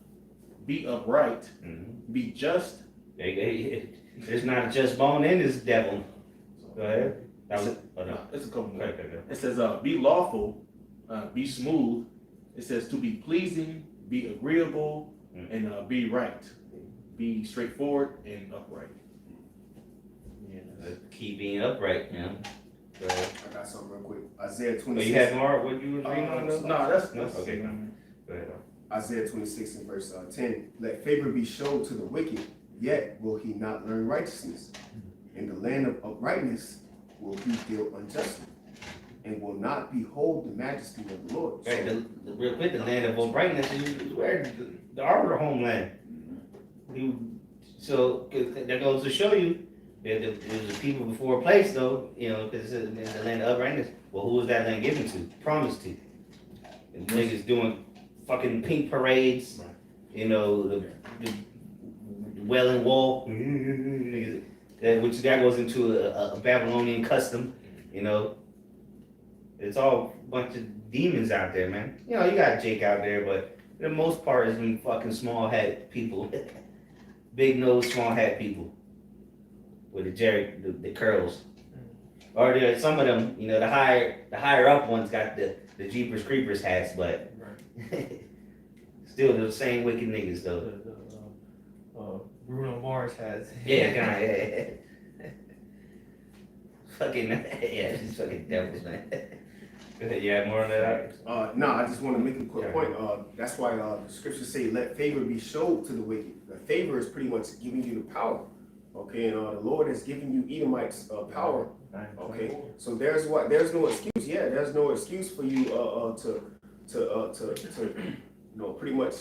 be upright, be just. There's not a just bone in this devil. Go ahead. It's a couple more. It says be lawful, be smooth. It says to be pleasing, be agreeable, and be right. Be straightforward and upright. Keep being upright, you know. Go ahead. I got something real quick. Isaiah Oh, 26. you had more? What you was reading on those? No, that's okay. Go ahead. Isaiah 26 and verse 10. Let favor be shown to the wicked, yet will he not learn righteousness. In the land of uprightness will he deal unjustly, and will not behold the majesty of the Lord. Right, real quick, the land of uprightness is where our homeland. So that goes to show you that there's a people before a place, though, you know, because it's the land of uprightness. Well, who was that land given to? Promised to. And niggas doing fucking pink parades, you know, the Wailing Wall, which that goes into a Babylonian custom, you know. It's all a bunch of demons out there, man. You know, you got Jake out there, but for the most part, it's been fucking small hat people, big nose, small hat people with the curls. Or some of them, you know, the higher up ones got the Jeepers Creepers hats, but still the same wicked niggas though. Bruno Mars has. Yeah, kinda, yeah. Fucking, yeah, just fucking devils, man. Go ahead, you have more on that? No, I just want to make a quick point. That's why the scriptures say, "Let favor be showed to the wicked." The favor is pretty much giving you the power. Okay, and the Lord has given you Edomites power. Okay, so there's no excuse. Yeah, there's no excuse for you to you know, pretty much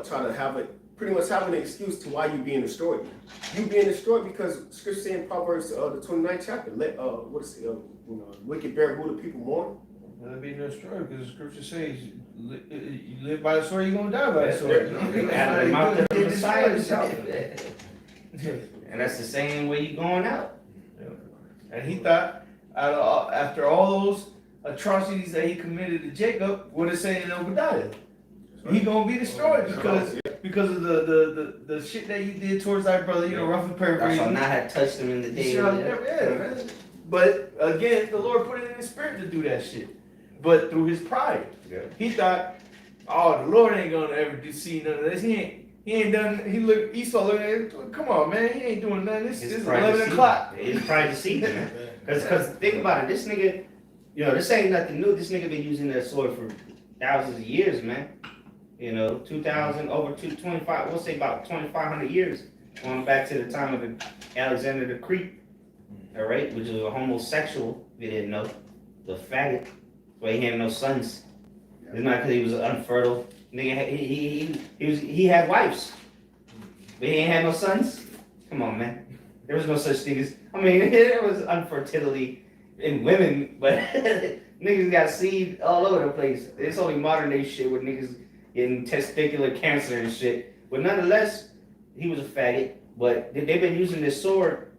try to have it. Pretty much having an excuse to why you're being destroyed. You're being destroyed because Scripture say in Proverbs the 29th chapter, let what is it, you know, wicked bear who the people mourn. Let be destroyed because the scripture says you live by the sword, you're gonna die by the sword. And that's the same way you going out. And he thought after all those atrocities that he committed to Jacob, what it say in Obadiah? He gonna be destroyed because of the shit that he did towards our brother, you know, roughly paraphrasing. That's why I had touched him in the day. Yeah. But again, the Lord put it in his spirit to do that shit. But through his pride, he thought, oh, the Lord ain't gonna ever see none of this. He ain't done. Esau looked at him, come on, man, he ain't doing nothing. This is 11 o'clock. It's pride deceived, man. Because think about it, this nigga, you know, this ain't nothing new. This nigga been using that sword for thousands of years, man. You know, 2,000, over 225, we'll say about 2,500 years, going back to the time of Alexander the Great, all right, which was a homosexual, if you didn't know, the faggot. That's why he had no sons. It's not because he was unfertile. Nigga, he had wives, but he ain't had no sons. Come on, man. There was no such thing as, I mean, there was infertility in women, but niggas got seed all over the place. It's only modern day shit with niggas getting testicular cancer and shit. But nonetheless, he was a faggot. But they've been using this sword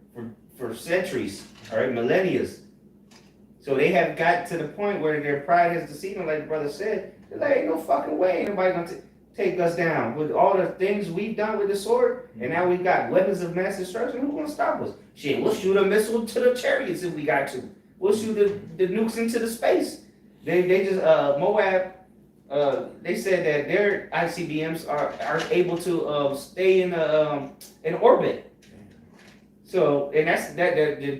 for centuries, all right, millennia. So they have got to the point where their pride has deceived them, like the brother said. They're like, ain't no fucking way ain't nobody gonna take us down. With all the things we've done with the sword, and now we've got weapons of mass destruction, who's gonna stop us? Shit, we'll shoot a missile to the chariots if we got to. We'll shoot the nukes into the space. They just, Moab, they said that their ICBMs are able to stay in orbit. So, and that's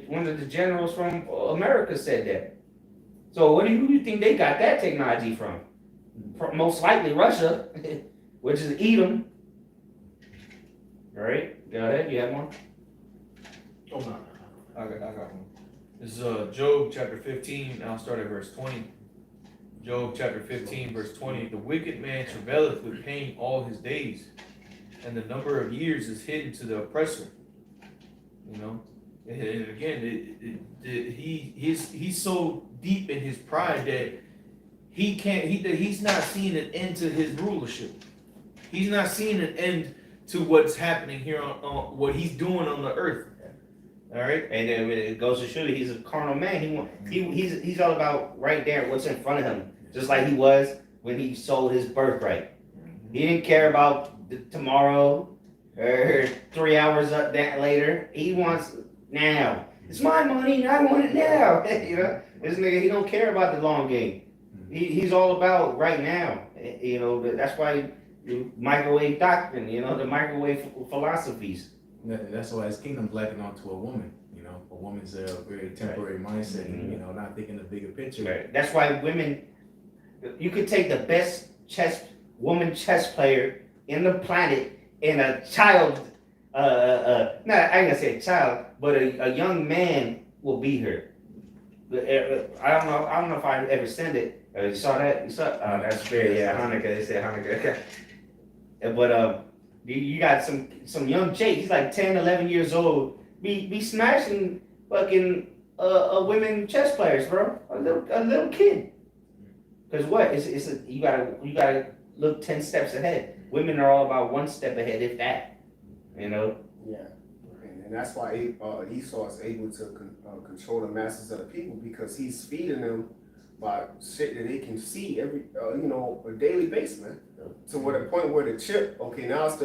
one of the generals from America said that. So, who do you think they got that technology from? Most likely Russia, which is Edom. All right, go ahead. You have one? Oh no, I got one. This is Job chapter 15, and I'll start at verse 20. Job chapter 15, verse 20. The wicked man travaileth with pain all his days, and the number of years is hidden to the oppressor. You know, and again, he's so deep in his pride that he's not seeing an end to his rulership. He's not seeing an end to what's happening here on what he's doing on the earth. All right, and then it goes to show you he's a carnal man. He's all about right there, what's in front of him, just like he was when he sold his birthright. He didn't care about tomorrow or 3 hours up that later. He wants now. It's my money, and I want it now. You know, this nigga, he don't care about the long game. He's all about right now. You know, that's why the microwave doctrine. You know, the microwave philosophies. That's why his kingdom's lacking onto a woman. You know, a woman's a very temporary mindset, and, you know, not thinking the bigger picture. Right. That's why women. You could take the best woman chess player in the planet and a child. I ain't gonna say a child, but a young man will beat her. I don't know if I ever sent it. You saw that? You saw? Oh, that's fair. Yeah, Hanukkah. They said Hanukkah. But you got some young Jake. He's like 10, 11 years old. Be smashing fucking women chess players, bro. A little kid. Cause what? You gotta look 10 steps ahead. women are all about one step ahead, if that. You know. Yeah, and that's why Esau is able to control the masses of the people, because he's feeding them by shit that they can see every a daily basis, man. To what the point where the chip, okay, now it's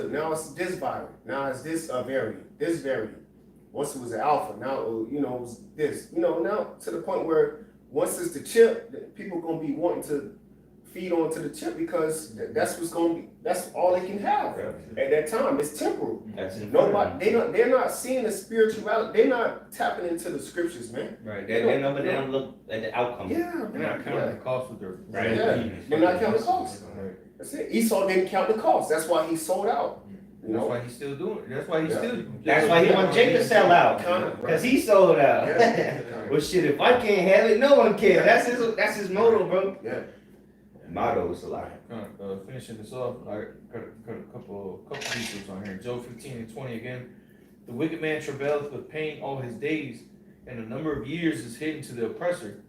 this virus, now it's this variant. Once it was an alpha, now it was this, now to the point where once it's the chip, people gonna be wanting to feed onto the chip, because that's all they can have at that time. It's temporal. That's Nobody, they're not seeing the spirituality. They're not tapping into the scriptures, man. Right. They don't look at the outcome. Yeah, They're not counting the cost with their. Right. Yeah, they're not counting the cost. That's it. Esau didn't count the cost. That's why he sold out. That's why he's still doing it. That's why he's still. That's why he want Jake to sell out, Right. cause he sold out. Yeah. Well, shit, if I can't have it, no one can. That's his motto, bro. Yeah. Motto is a lie. Finishing this off, I got a couple details on here. Job 15:20 again. The wicked man travaileth with pain all his days, and the number of years is hidden to the oppressor.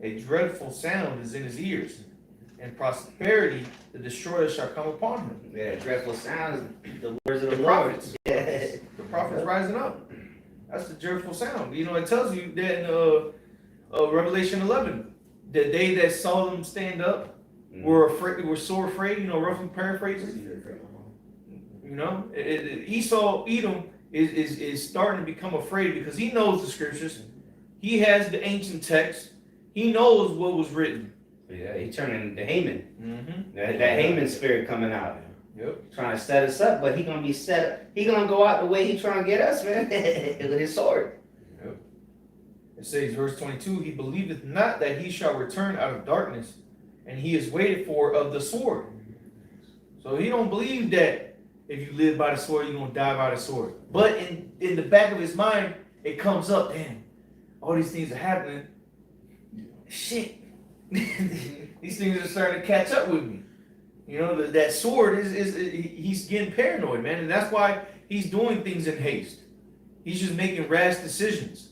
A dreadful sound is in his ears, and prosperity the destroyer shall come upon him. Yeah, dreadful sound is the words of the The Lord. prophets. Yeah. The prophets rising up. That's the dreadful sound. It tells you that in Revelation 11, the day that saw them stand up, were afraid, were so afraid, roughly paraphrasing. Edom is starting to become afraid because he knows the scriptures. He has the ancient text. He knows what was written. Yeah, he turning to Haman. Mm-hmm. That Haman spirit coming out. Yep. Trying to set us up, but he gonna be set up. He gonna go out the way he trying to get us, man, with his sword. Yep. It says, verse 22, he believeth not that he shall return out of darkness, and he is waited for of the sword. So he don't believe that if you live by the sword, you're gonna die by the sword. But in the back of his mind, it comes up, damn, all these things are happening. Shit. These things are starting to catch up with me. That sword he's getting paranoid, man. And that's why he's doing things in haste. He's just making rash decisions.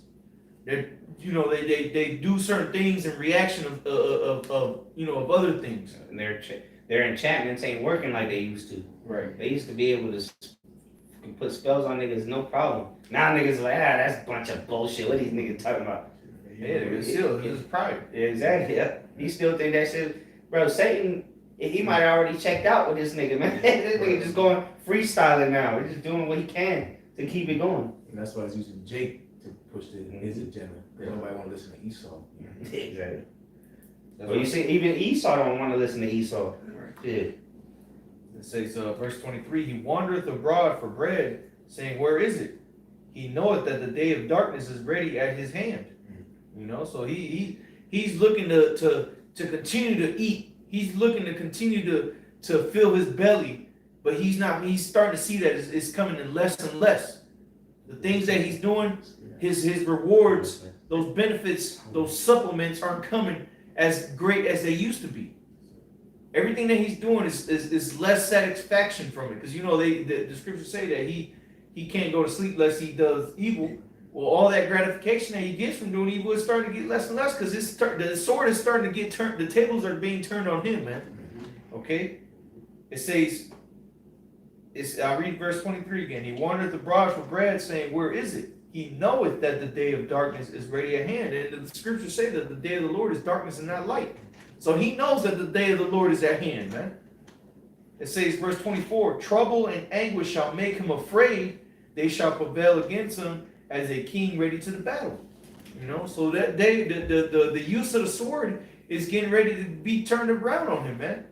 They do certain things in reaction of other things. And their enchantments ain't working like they used to. Right. They used to be able to put spells on niggas, no problem. Now niggas like, that's a bunch of bullshit. What these niggas talking about? Yeah, it's still his pride. Yeah, exactly. Yeah. He still think that shit, bro. Satan, he might have already checked out with this nigga, man. This nigga just going freestyling now. He's just doing what he can to keep it going. And that's why he's using Jake to push his agenda. Nobody want to listen to Esau. Exactly. Well, you see, even Esau don't want to listen to Esau. Right. Yeah. It says, verse 23, he wandereth abroad for bread, saying, where is it? He knoweth that the day of darkness is ready at his hand. So he's looking to continue to eat. He's looking to continue to fill his belly, but he's starting to see that it's coming in less and less. The things that he's doing, his rewards, those benefits, those supplements aren't coming as great as they used to be. Everything that he's doing is less satisfaction from it, because the scriptures say that he can't go to sleep lest he does evil. Well, all that gratification that he gets from doing evil is starting to get less and less, because the sword is starting to get turned. The tables are being turned on him, man. Okay? It says, I'll read verse 23 again. He wandereth abroad for bread, saying, where is it? He knoweth that the day of darkness is ready at hand. And the scriptures say that the day of the Lord is darkness and not light. So he knows that the day of the Lord is at hand, man. It says, verse 24, trouble and anguish shall make him afraid. They shall prevail against him as a king ready to the battle. So that day, the use of the sword is getting ready to be turned around on him, man.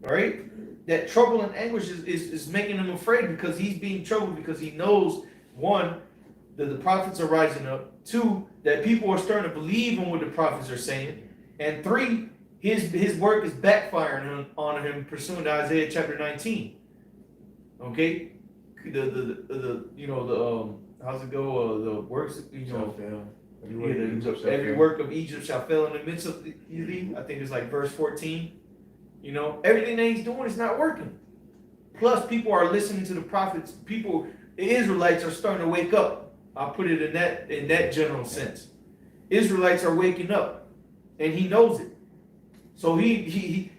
All right? That trouble and anguish is making him afraid, because he's being troubled, because he knows, one, that the prophets are rising up. Two, that people are starting to believe in what the prophets are saying. And three, his work is backfiring on him, pursuant to Isaiah chapter 19. Okay? How's it go? The works, Shall fail. every work of Egypt shall fail in the midst of thee. I think it's like verse 14. Everything that he's doing is not working. Plus, people are listening to the prophets. The Israelites are starting to wake up. I'll put it in that general sense. Israelites are waking up, and he knows it. So the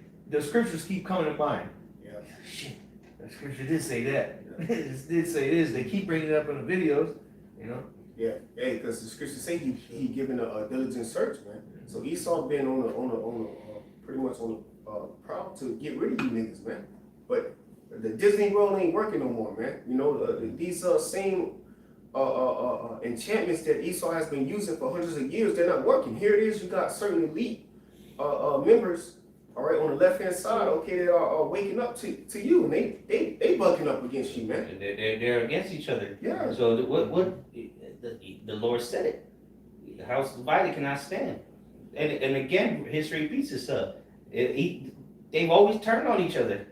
scriptures keep coming to mind. Yeah. Shit, The scripture did say that. It did say this. They keep bringing it up in the videos, you know. Yeah, hey, because the scripture say he given a diligent search, man. So Esau been pretty much on a proud to get rid of you niggas, man. But the Disney World ain't working no more, man. You know, these same enchantments that Esau has been using for hundreds of years, they're not working. Here it is, you got certain elite members, all right, on the left hand side, okay, that are waking up to you, and they bucking up against you, man. They're against each other. Yeah. So the Lord said it. The house divided cannot stand. And again, history repeats itself. They've always turned on each other.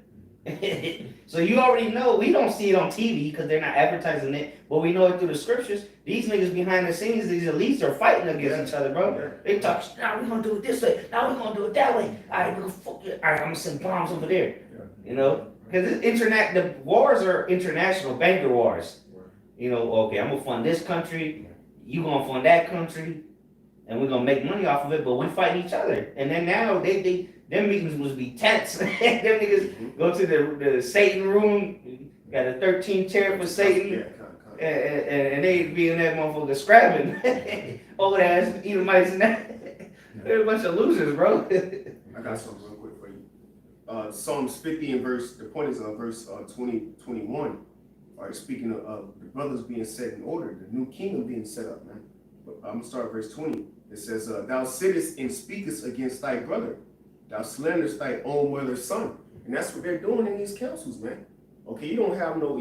So you already know, we don't see it on TV because they're not advertising it, but we know it through the scriptures. These niggas behind the scenes, these elites are fighting against each other, bro. Yeah. They talk, now we're gonna do it this way, now we're gonna do it that way. All right, we're gonna fuck it. All right, I'm gonna send bombs over there. You know, because the wars are international banker wars. You know, okay, I'm gonna fund this country, you gonna fund that country, and we're gonna make money off of it, but we fight each other. And then now them meetings must be tense. Them niggas go to the Satan room, got a 13 chair for Satan, and they be in that motherfucker scrapping. Old ass Edomites and that. They're a bunch of losers, bro. I got something real quick for you. Psalms 50 and the point is verse 21. All right, speaking of the brothers being set in order, the new kingdom being set up, man. But I'm gonna start verse 20. It says, thou sittest and speakest against thy brother. Thou slanderest thy own mother's son. And that's what they're doing in these councils, man. Okay, you don't have no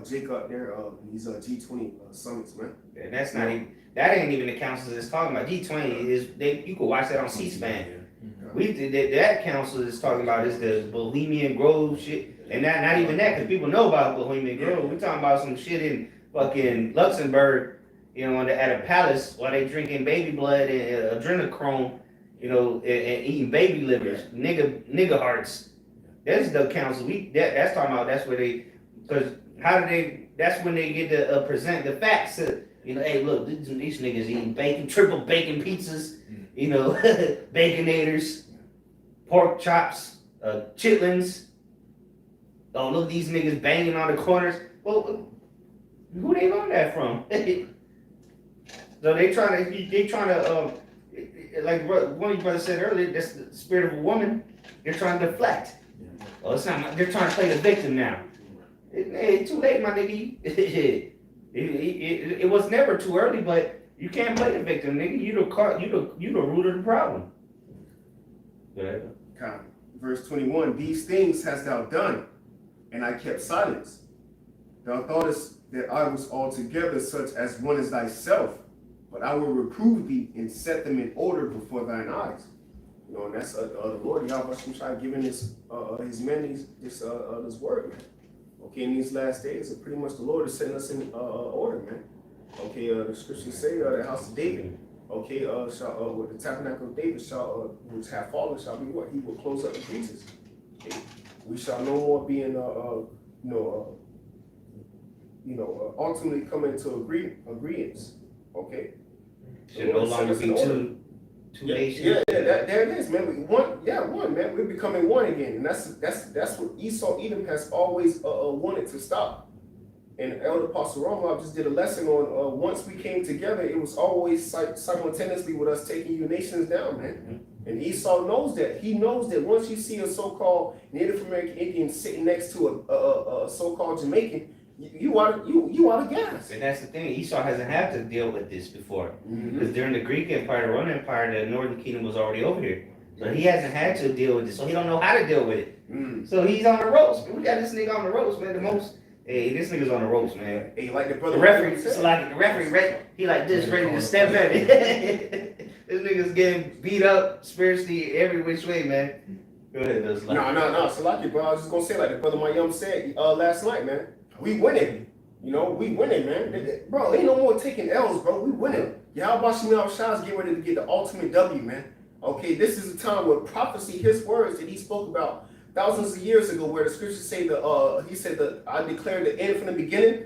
Jacob there, these G20 summits, man. And that's not even, that ain't even the council that's talking about. G20 is, you can watch that on C-SPAN. We did that council is talking about is the Bohemian Grove shit. And not even that, because people know about Bohemian Grove. We're talking about some shit in fucking Luxembourg, you know, at a palace while they drinking baby blood and adrenochrome, you know, and eating baby livers, nigga hearts. That's the council. That's talking about. That's where they, because that's when they get to present the facts. You know, hey, look, these niggas eating bacon, triple bacon pizzas, you know, baconators, pork chops, chitlins. Oh, look, these niggas banging on the corners. Well, who they learn that from? So they trying to like one of you brothers said earlier, that's the spirit of a woman. They're trying to deflect. Oh, it's not. They're trying to play the victim now. It's too late, my nigga. It was never too early, but you can't play the victim, nigga. You the root of the problem. Go ahead. Verse 21. These things hast thou done, and I kept silence. Thou thoughtest that I was altogether such as one as thyself, but I will reprove thee and set them in order before thine eyes. You know, and that's the Lord YAHAWASHI giving his men this word, man. Okay, in these last days, pretty much the Lord is setting us in order, man. Okay, the scriptures say the house of David, okay, with the tabernacle of David which have fallen, shall be what? He will close up the breaches. Okay. We shall no more be in ultimately come into agreements. Okay. Should no longer be two nations. Yeah, there it is, man. One, man. We're becoming one again, and that's what Esau Edom has always wanted to stop. And Elder Apostle Romo just did a lesson on once we came together, it was always simultaneously with us taking you nations down, man. Mm-hmm. And Esau knows that. He knows that once you see a so-called Native American Indian sitting next to a so-called Jamaican, you out of gas. And that's the thing. Esau hasn't had to deal with this before, because during the Greek Empire, the Roman Empire, the Northern Kingdom was already over here. So he hasn't had to deal with this. So he don't know how to deal with it. So he's on the ropes. We got this nigga on the ropes, man. Hey, this nigga's on the ropes, man. Hey, like the brother. The referee, he like this, ready to step at it. This nigga's getting beat up spiritually every which way, man. Go ahead, those No, Salaki, bro. I was just gonna say like the brother Mayum said last night, man. We winning. You know, we winning, man. Bro, ain't no more taking L's, bro. We winning. YAHAWASHI is getting ready to get the ultimate W, man. Okay, this is a time where prophecy, his words that he spoke about thousands of years ago, where the scriptures say he said I declare the end from the beginning.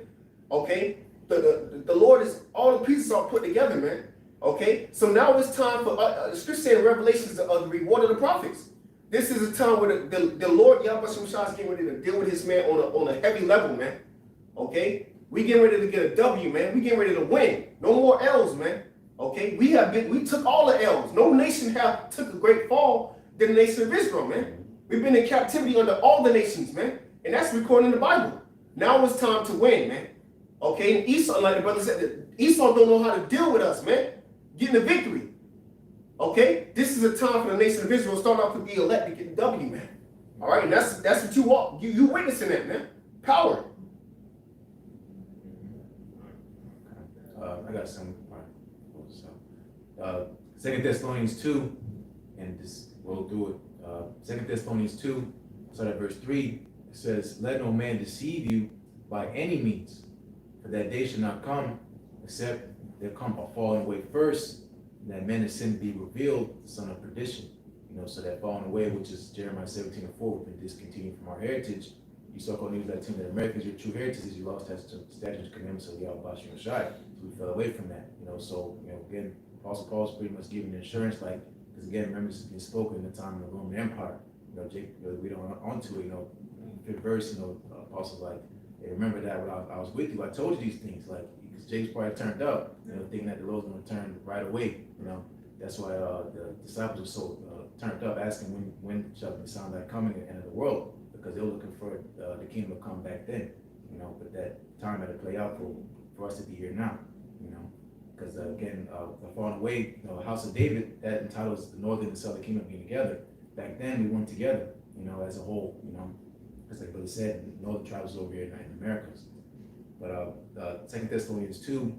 Okay, the Lord is, all the pieces are put together, man. Okay, so now it's time for the scripture saying in Revelations the reward of the prophets. This is a time where the Lord YAHAWASHI is getting ready to deal with his man on a heavy level, man. Okay? We getting ready to get a W, man. We getting ready to win. No more L's, man. Okay? We took all the L's. No nation took a great fall than the nation of Israel, man. We've been in captivity under all the nations, man. And that's recorded in the Bible. Now it's time to win, man. Okay? And Esau, like the brother said, Esau don't know how to deal with us, man. Getting the victory. Okay? This is a time for the nation of Israel to start off to be elect to get the W, man. All right? And that's what you want. You witnessing that, man. Power. I got some. 2 Thessalonians 2, and just roll through it. 2 Thessalonians 2, start at verse 3. It says, "Let no man deceive you by any means, for that day shall not come, except there come a falling away first, and that men of sin be revealed, the son of perdition." So that falling away, which is Jeremiah 17:4, we've been discontinued from our heritage. You so-called news that team that Americans, your true heritage is you lost statutes, commandments of YAHAWASHI. So we fell away from that. So again, Apostle Paul's pretty much giving insurance, like, because again, remember this has been spoken in the time of the Roman Empire. We don't onto it. Fifth verse. Apostle's like, hey, remember that when I was with you, I told you these things. Like, because James probably turned up, thinking that the Lord's going to turn right away. That's why the disciples were so turned up, asking when shall the Messiah that coming at the end of the world, because they were looking for the kingdom to come back then. But that time had to play out for us to be here now. Because again, the falling away, the house of David, that entitles the northern and southern kingdom being together. Back then, we weren't together, as a whole, as like Billy said, the northern tribes over here in the Americas. But 2 Thessalonians 2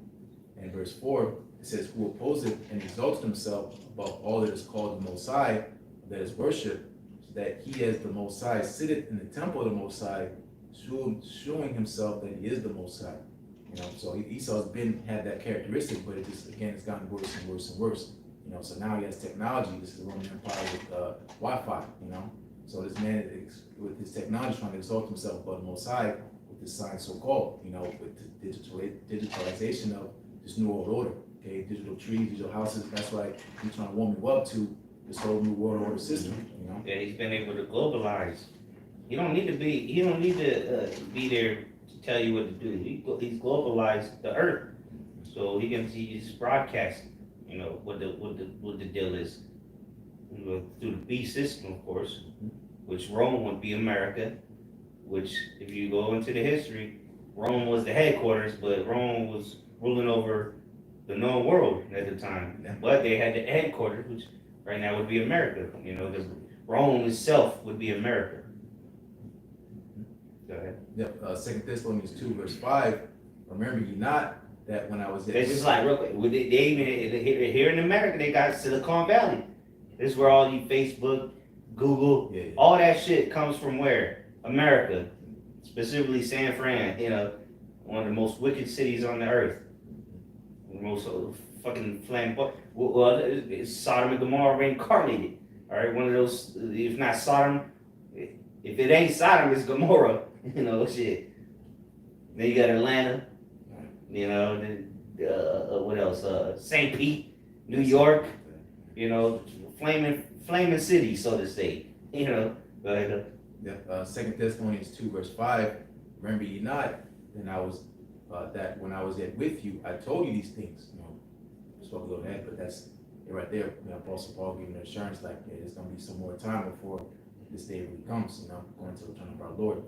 and verse 4, it says, "Who opposeth and exalts himself above all that is called the Most High, that is worshipped, so that he as the Most High sitteth in the temple of the Most High, showing himself that he is the Most High." So Esau's had that characteristic, but it just, again, it's gotten worse and worse and worse. So now he has technology. This is the Roman Empire with Wi-Fi, So this man, with his technology, trying to exalt himself above the Most High with this science so-called, with the digitalization of this new world order, okay? Digital trees, digital houses. That's why he's trying to warm you up to this whole new world order system, Yeah, he's been able to globalize. He don't need to be there to tell you what to do. He's globalized the earth, so he can see his broadcast. What the deal is through the beast system, of course, which Rome would be America. Which, if you go into the history, Rome was the headquarters, but Rome was ruling over the known world at the time. But they had the headquarters, which right now would be America. The Rome itself would be America. Go ahead. Yep. 2 Thessalonians 2 verse 5. "Remember ye not that when I was It's just like real quick. They even here in America, they got Silicon Valley. This is where all you Facebook, Google, all that shit comes from. Where? America, specifically San Fran. One of the most wicked cities on the earth. The most fucking flamboyant. Well, it's Sodom and Gomorrah reincarnated. All right, one of those. If not Sodom, if it ain't Sodom, it's Gomorrah. Shit. Then you got Atlanta. What else? St. Pete, New York. Flaming city, so to say. Go ahead. 2 Thessalonians 2 verse 5. "Remember ye not that when I was yet with you, I told you these things." Spoke a little ahead, but that's it right there. Apostle Paul giving assurance, like, there's gonna be some more time before this day really comes. Going to the return of our Lord.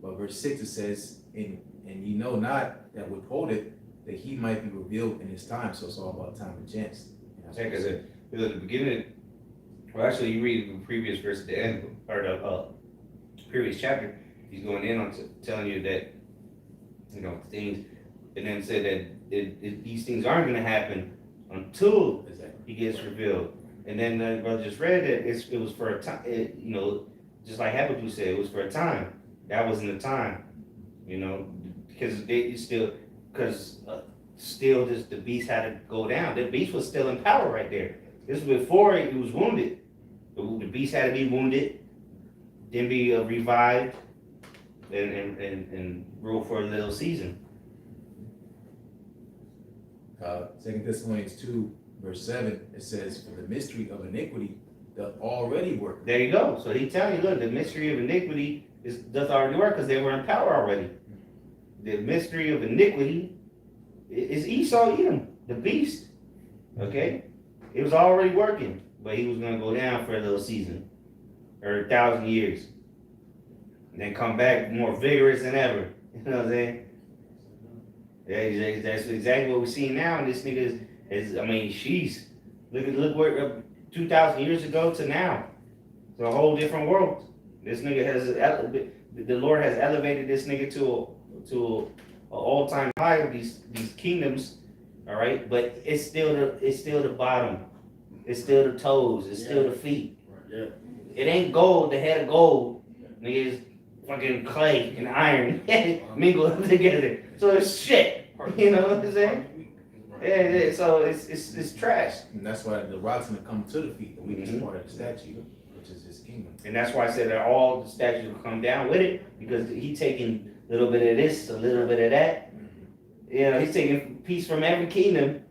But verse 6 it says, "And ye know not that withholdeth, that he might be revealed in his time." So it's all about time and chance. Because at the beginning, well, actually, you read the previous verse at the end, or the previous chapter, he's going in on telling you that, things, and then said that these things aren't going to happen until he gets revealed. And then the brother just read that it was for a time, just like Habakkuk said, it was for a time. That wasn't the time, because still just the beast had to go down. The beast was still in power right there. This was before he was wounded. The beast had to be wounded, then be revived, and rule for a little season. 2 Thessalonians 2 verse 7, it says, "For the mystery of iniquity doth already work. There you go. So he telling you, look, the mystery of iniquity does already work because they were in power already. The mystery of iniquity is Esau Edom, the beast. Okay? It was already working, but he was going to go down for a little season or 1,000 years and then come back more vigorous than ever. You know what I'm saying? Yeah, that's exactly what we're seeing now. And this nigga is I mean, sheesh. Look where 2,000 years ago to now. It's a whole different world. This nigga the Lord has elevated this nigga to an all-time high of these kingdoms, all right? But it's still the bottom. It's still the toes. It's still the feet. Yeah. It ain't gold. The head of gold, nigga, is fucking clay and iron mingled together. So it's shit. You know what I'm saying? Yeah. So it's trash. And that's why the rock's gonna come to the feet, the weakest part of the statue, which is his kingdom. And that's why I said that all the statues will come down with it, because he taking a little bit of this, a little bit of that. You know, he's taking a piece from every kingdom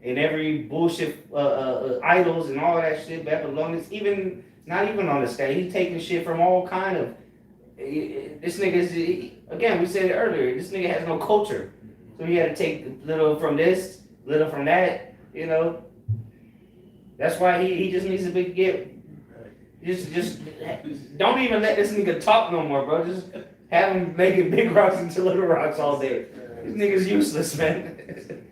and every bullshit idols and all that shit Babylonians, even not even on the statue. He's taking shit from all kind of. This nigga is, again, we said it earlier. This nigga has no culture, so he had to take little from this, little from that. You know, that's why he just needs to get. Just don't even let this nigga talk no more, bro. Just have him making big rocks into little rocks all day. This nigga's useless, man.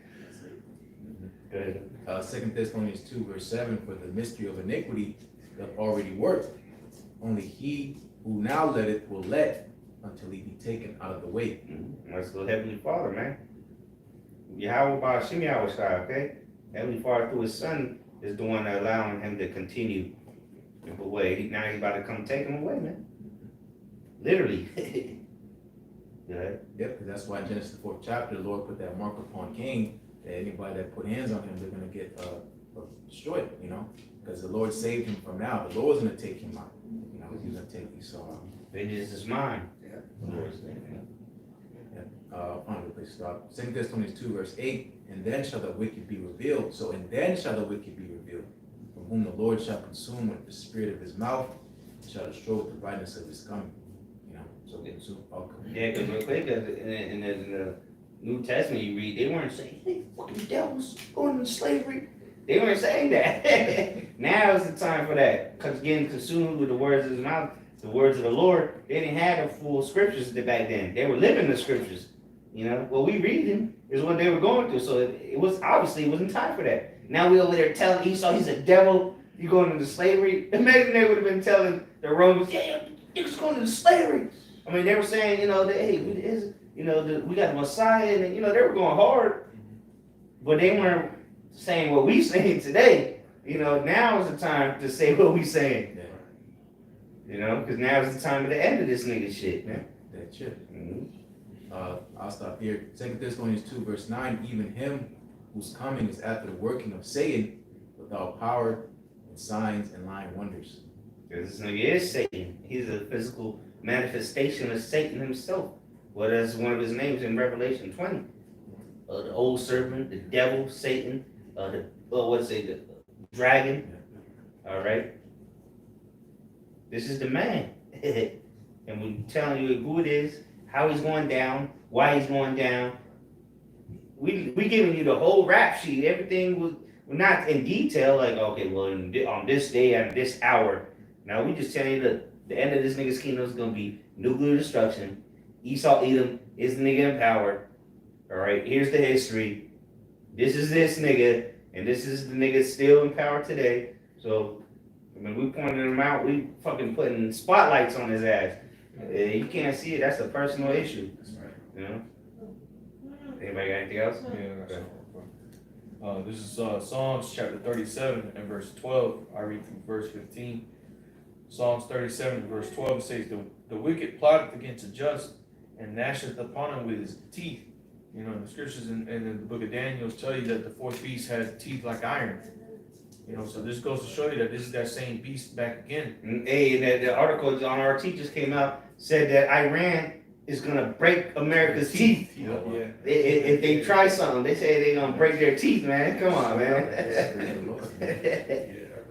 Good. 2 Thessalonians 2 verse 7, for the mystery of iniquity doth already work. Only he who now letteth will let until he be taken out of the way. Let's go Heavenly Father, man. YAHAWASHI, okay? Heavenly Father through his son is the one that allowing him to continue away. Now he's about to come take him away, man. Literally. Good. Yep, because that's why in Genesis the 4th chapter, the Lord put that mark upon Cain, that anybody that put hands on him, they're going to get destroyed, you know? Because the Lord saved him from now. The Lord's going to take him out. You know, he's going to take Esau out. Vengeance is mine. Yeah. The Lord's name. Find a place to stop. 2 Thessalonians 2 verse 8, and then shall the wicked be revealed. So, and then shall the wicked be revealed, from whom the Lord shall consume with the spirit of his mouth, and shall destroy with the brightness of his coming. You know, so consume. Yeah, because real quick, in the New Testament you read, they weren't saying, hey, fucking devils going into slavery. They weren't saying that. Now is the time for that. Because getting consumed with the words of his mouth, the words of the Lord, they didn't have the full scriptures back then. They were living the scriptures. You know, what we reading is what they were going through. So it was obviously it wasn't time for that. Now we over there telling Esau he's a devil, you going into slavery. Imagine they would have been telling the Romans, yeah, you're just going into slavery. I mean, they were saying, you know, that, hey, we got the Messiah, and you know, they were going hard, but they weren't saying what we saying today. You know, now is the time to say what we saying. You know, because now is the time of the end of this nigga shit, man. That's it. Mm-hmm. I'll stop here. 2 Thessalonians 2 verse 9, even him whose coming is after the working of Satan, without power and signs and lying wonders. Because this nigga is Satan. He's a physical manifestation of Satan himself. What is one of his names in Revelation 20? The old serpent, the devil, Satan, the dragon. All right. This is the man. And we're telling you who it is, how he's going down, why he's going down. We giving you the whole rap sheet. Everything was not in detail, like, okay, well, on this day at this hour. Now we just telling you that the end of this nigga's kingdom is gonna be nuclear destruction. Esau Edom is the nigga in power. All right, here's the history. This is this nigga, and this is the nigga still in power today. So, I mean, we pointed him out. We fucking putting spotlights on his ass. You can't see it. That's a personal issue. You know. Anybody got anything else? Yeah, okay. This is Psalms chapter 37 and verse 12. I read from verse 15. Psalms 37 and verse 12 it says, the wicked plotteth against the just and gnasheth upon him with his teeth. You know, the scriptures in the book of Daniel tell you that the fourth beast has teeth like iron. You know, so this goes to show you that this is that same beast back again. Hey, and the article on our teachers came out, said that Iran is gonna break America's teeth. Yeah. If they try something, they say they're gonna break their teeth, man. Come on, man.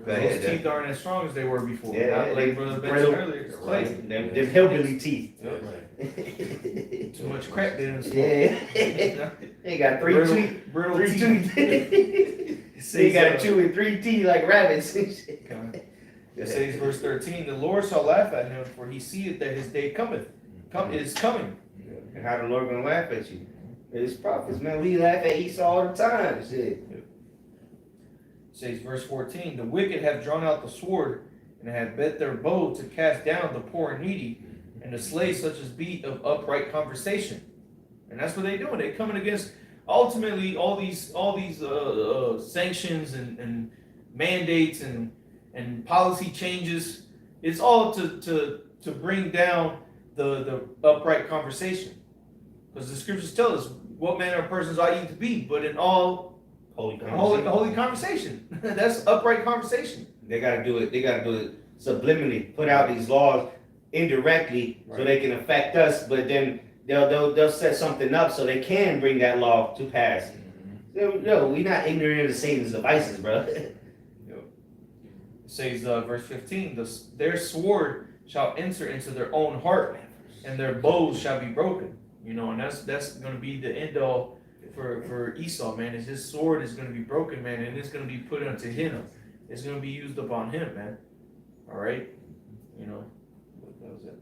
Those teeth aren't as strong as they were before. Yeah, Not like Brother mentioned earlier, it's clay. Them hillbilly teeth. Too much crack there in the Yeah. They got three teeth. Brittle Three teeth. teeth. So you gotta chew with 3 teeth like rabbits. It says verse 13, the Lord shall laugh at him, for he seeth that his day is coming. And how the Lord gonna laugh at you? His prophets, man, we laugh at Esau all the time. Shit. It says verse 14, the wicked have drawn out the sword, and have bent their bow to cast down the poor and needy, and to slay such as be of upright conversation. And that's what they're doing. They're coming against ultimately all these sanctions and mandates and policy changes. It's all to bring down the upright conversation. Because the scriptures tell us what manner of persons ought ye to be, but in all holy conversation. That's upright conversation. They gotta do it subliminally, put out these laws indirectly so they can affect us, but then they'll set something up so they can bring that law to pass. Yo, we not ignorant of Satan's devices, bro. It says verse 15, their sword shall enter into their own heart, and their bows shall be broken. You know, and that's gonna be the end all for Esau, man. Is his sword is gonna be broken, man, and it's gonna be put unto him. It's gonna be used upon him, man. All right, you know, that was it.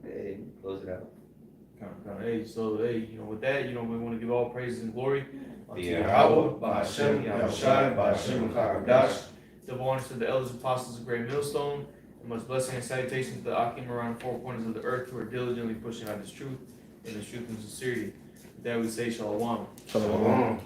Hey, close it out. Hey, so hey, you know, with that, you know, we want to give all praises and glory unto YAHAWAH, by Hashem, Yahawashi, by Hashem, Chagadash. Double honors to the elders, apostles of Great Millstone, and much blessing and salutation to the Akim around the four corners of the earth who are diligently pushing out this truth and the truth and sincerity. With that we say shalom. Shalom.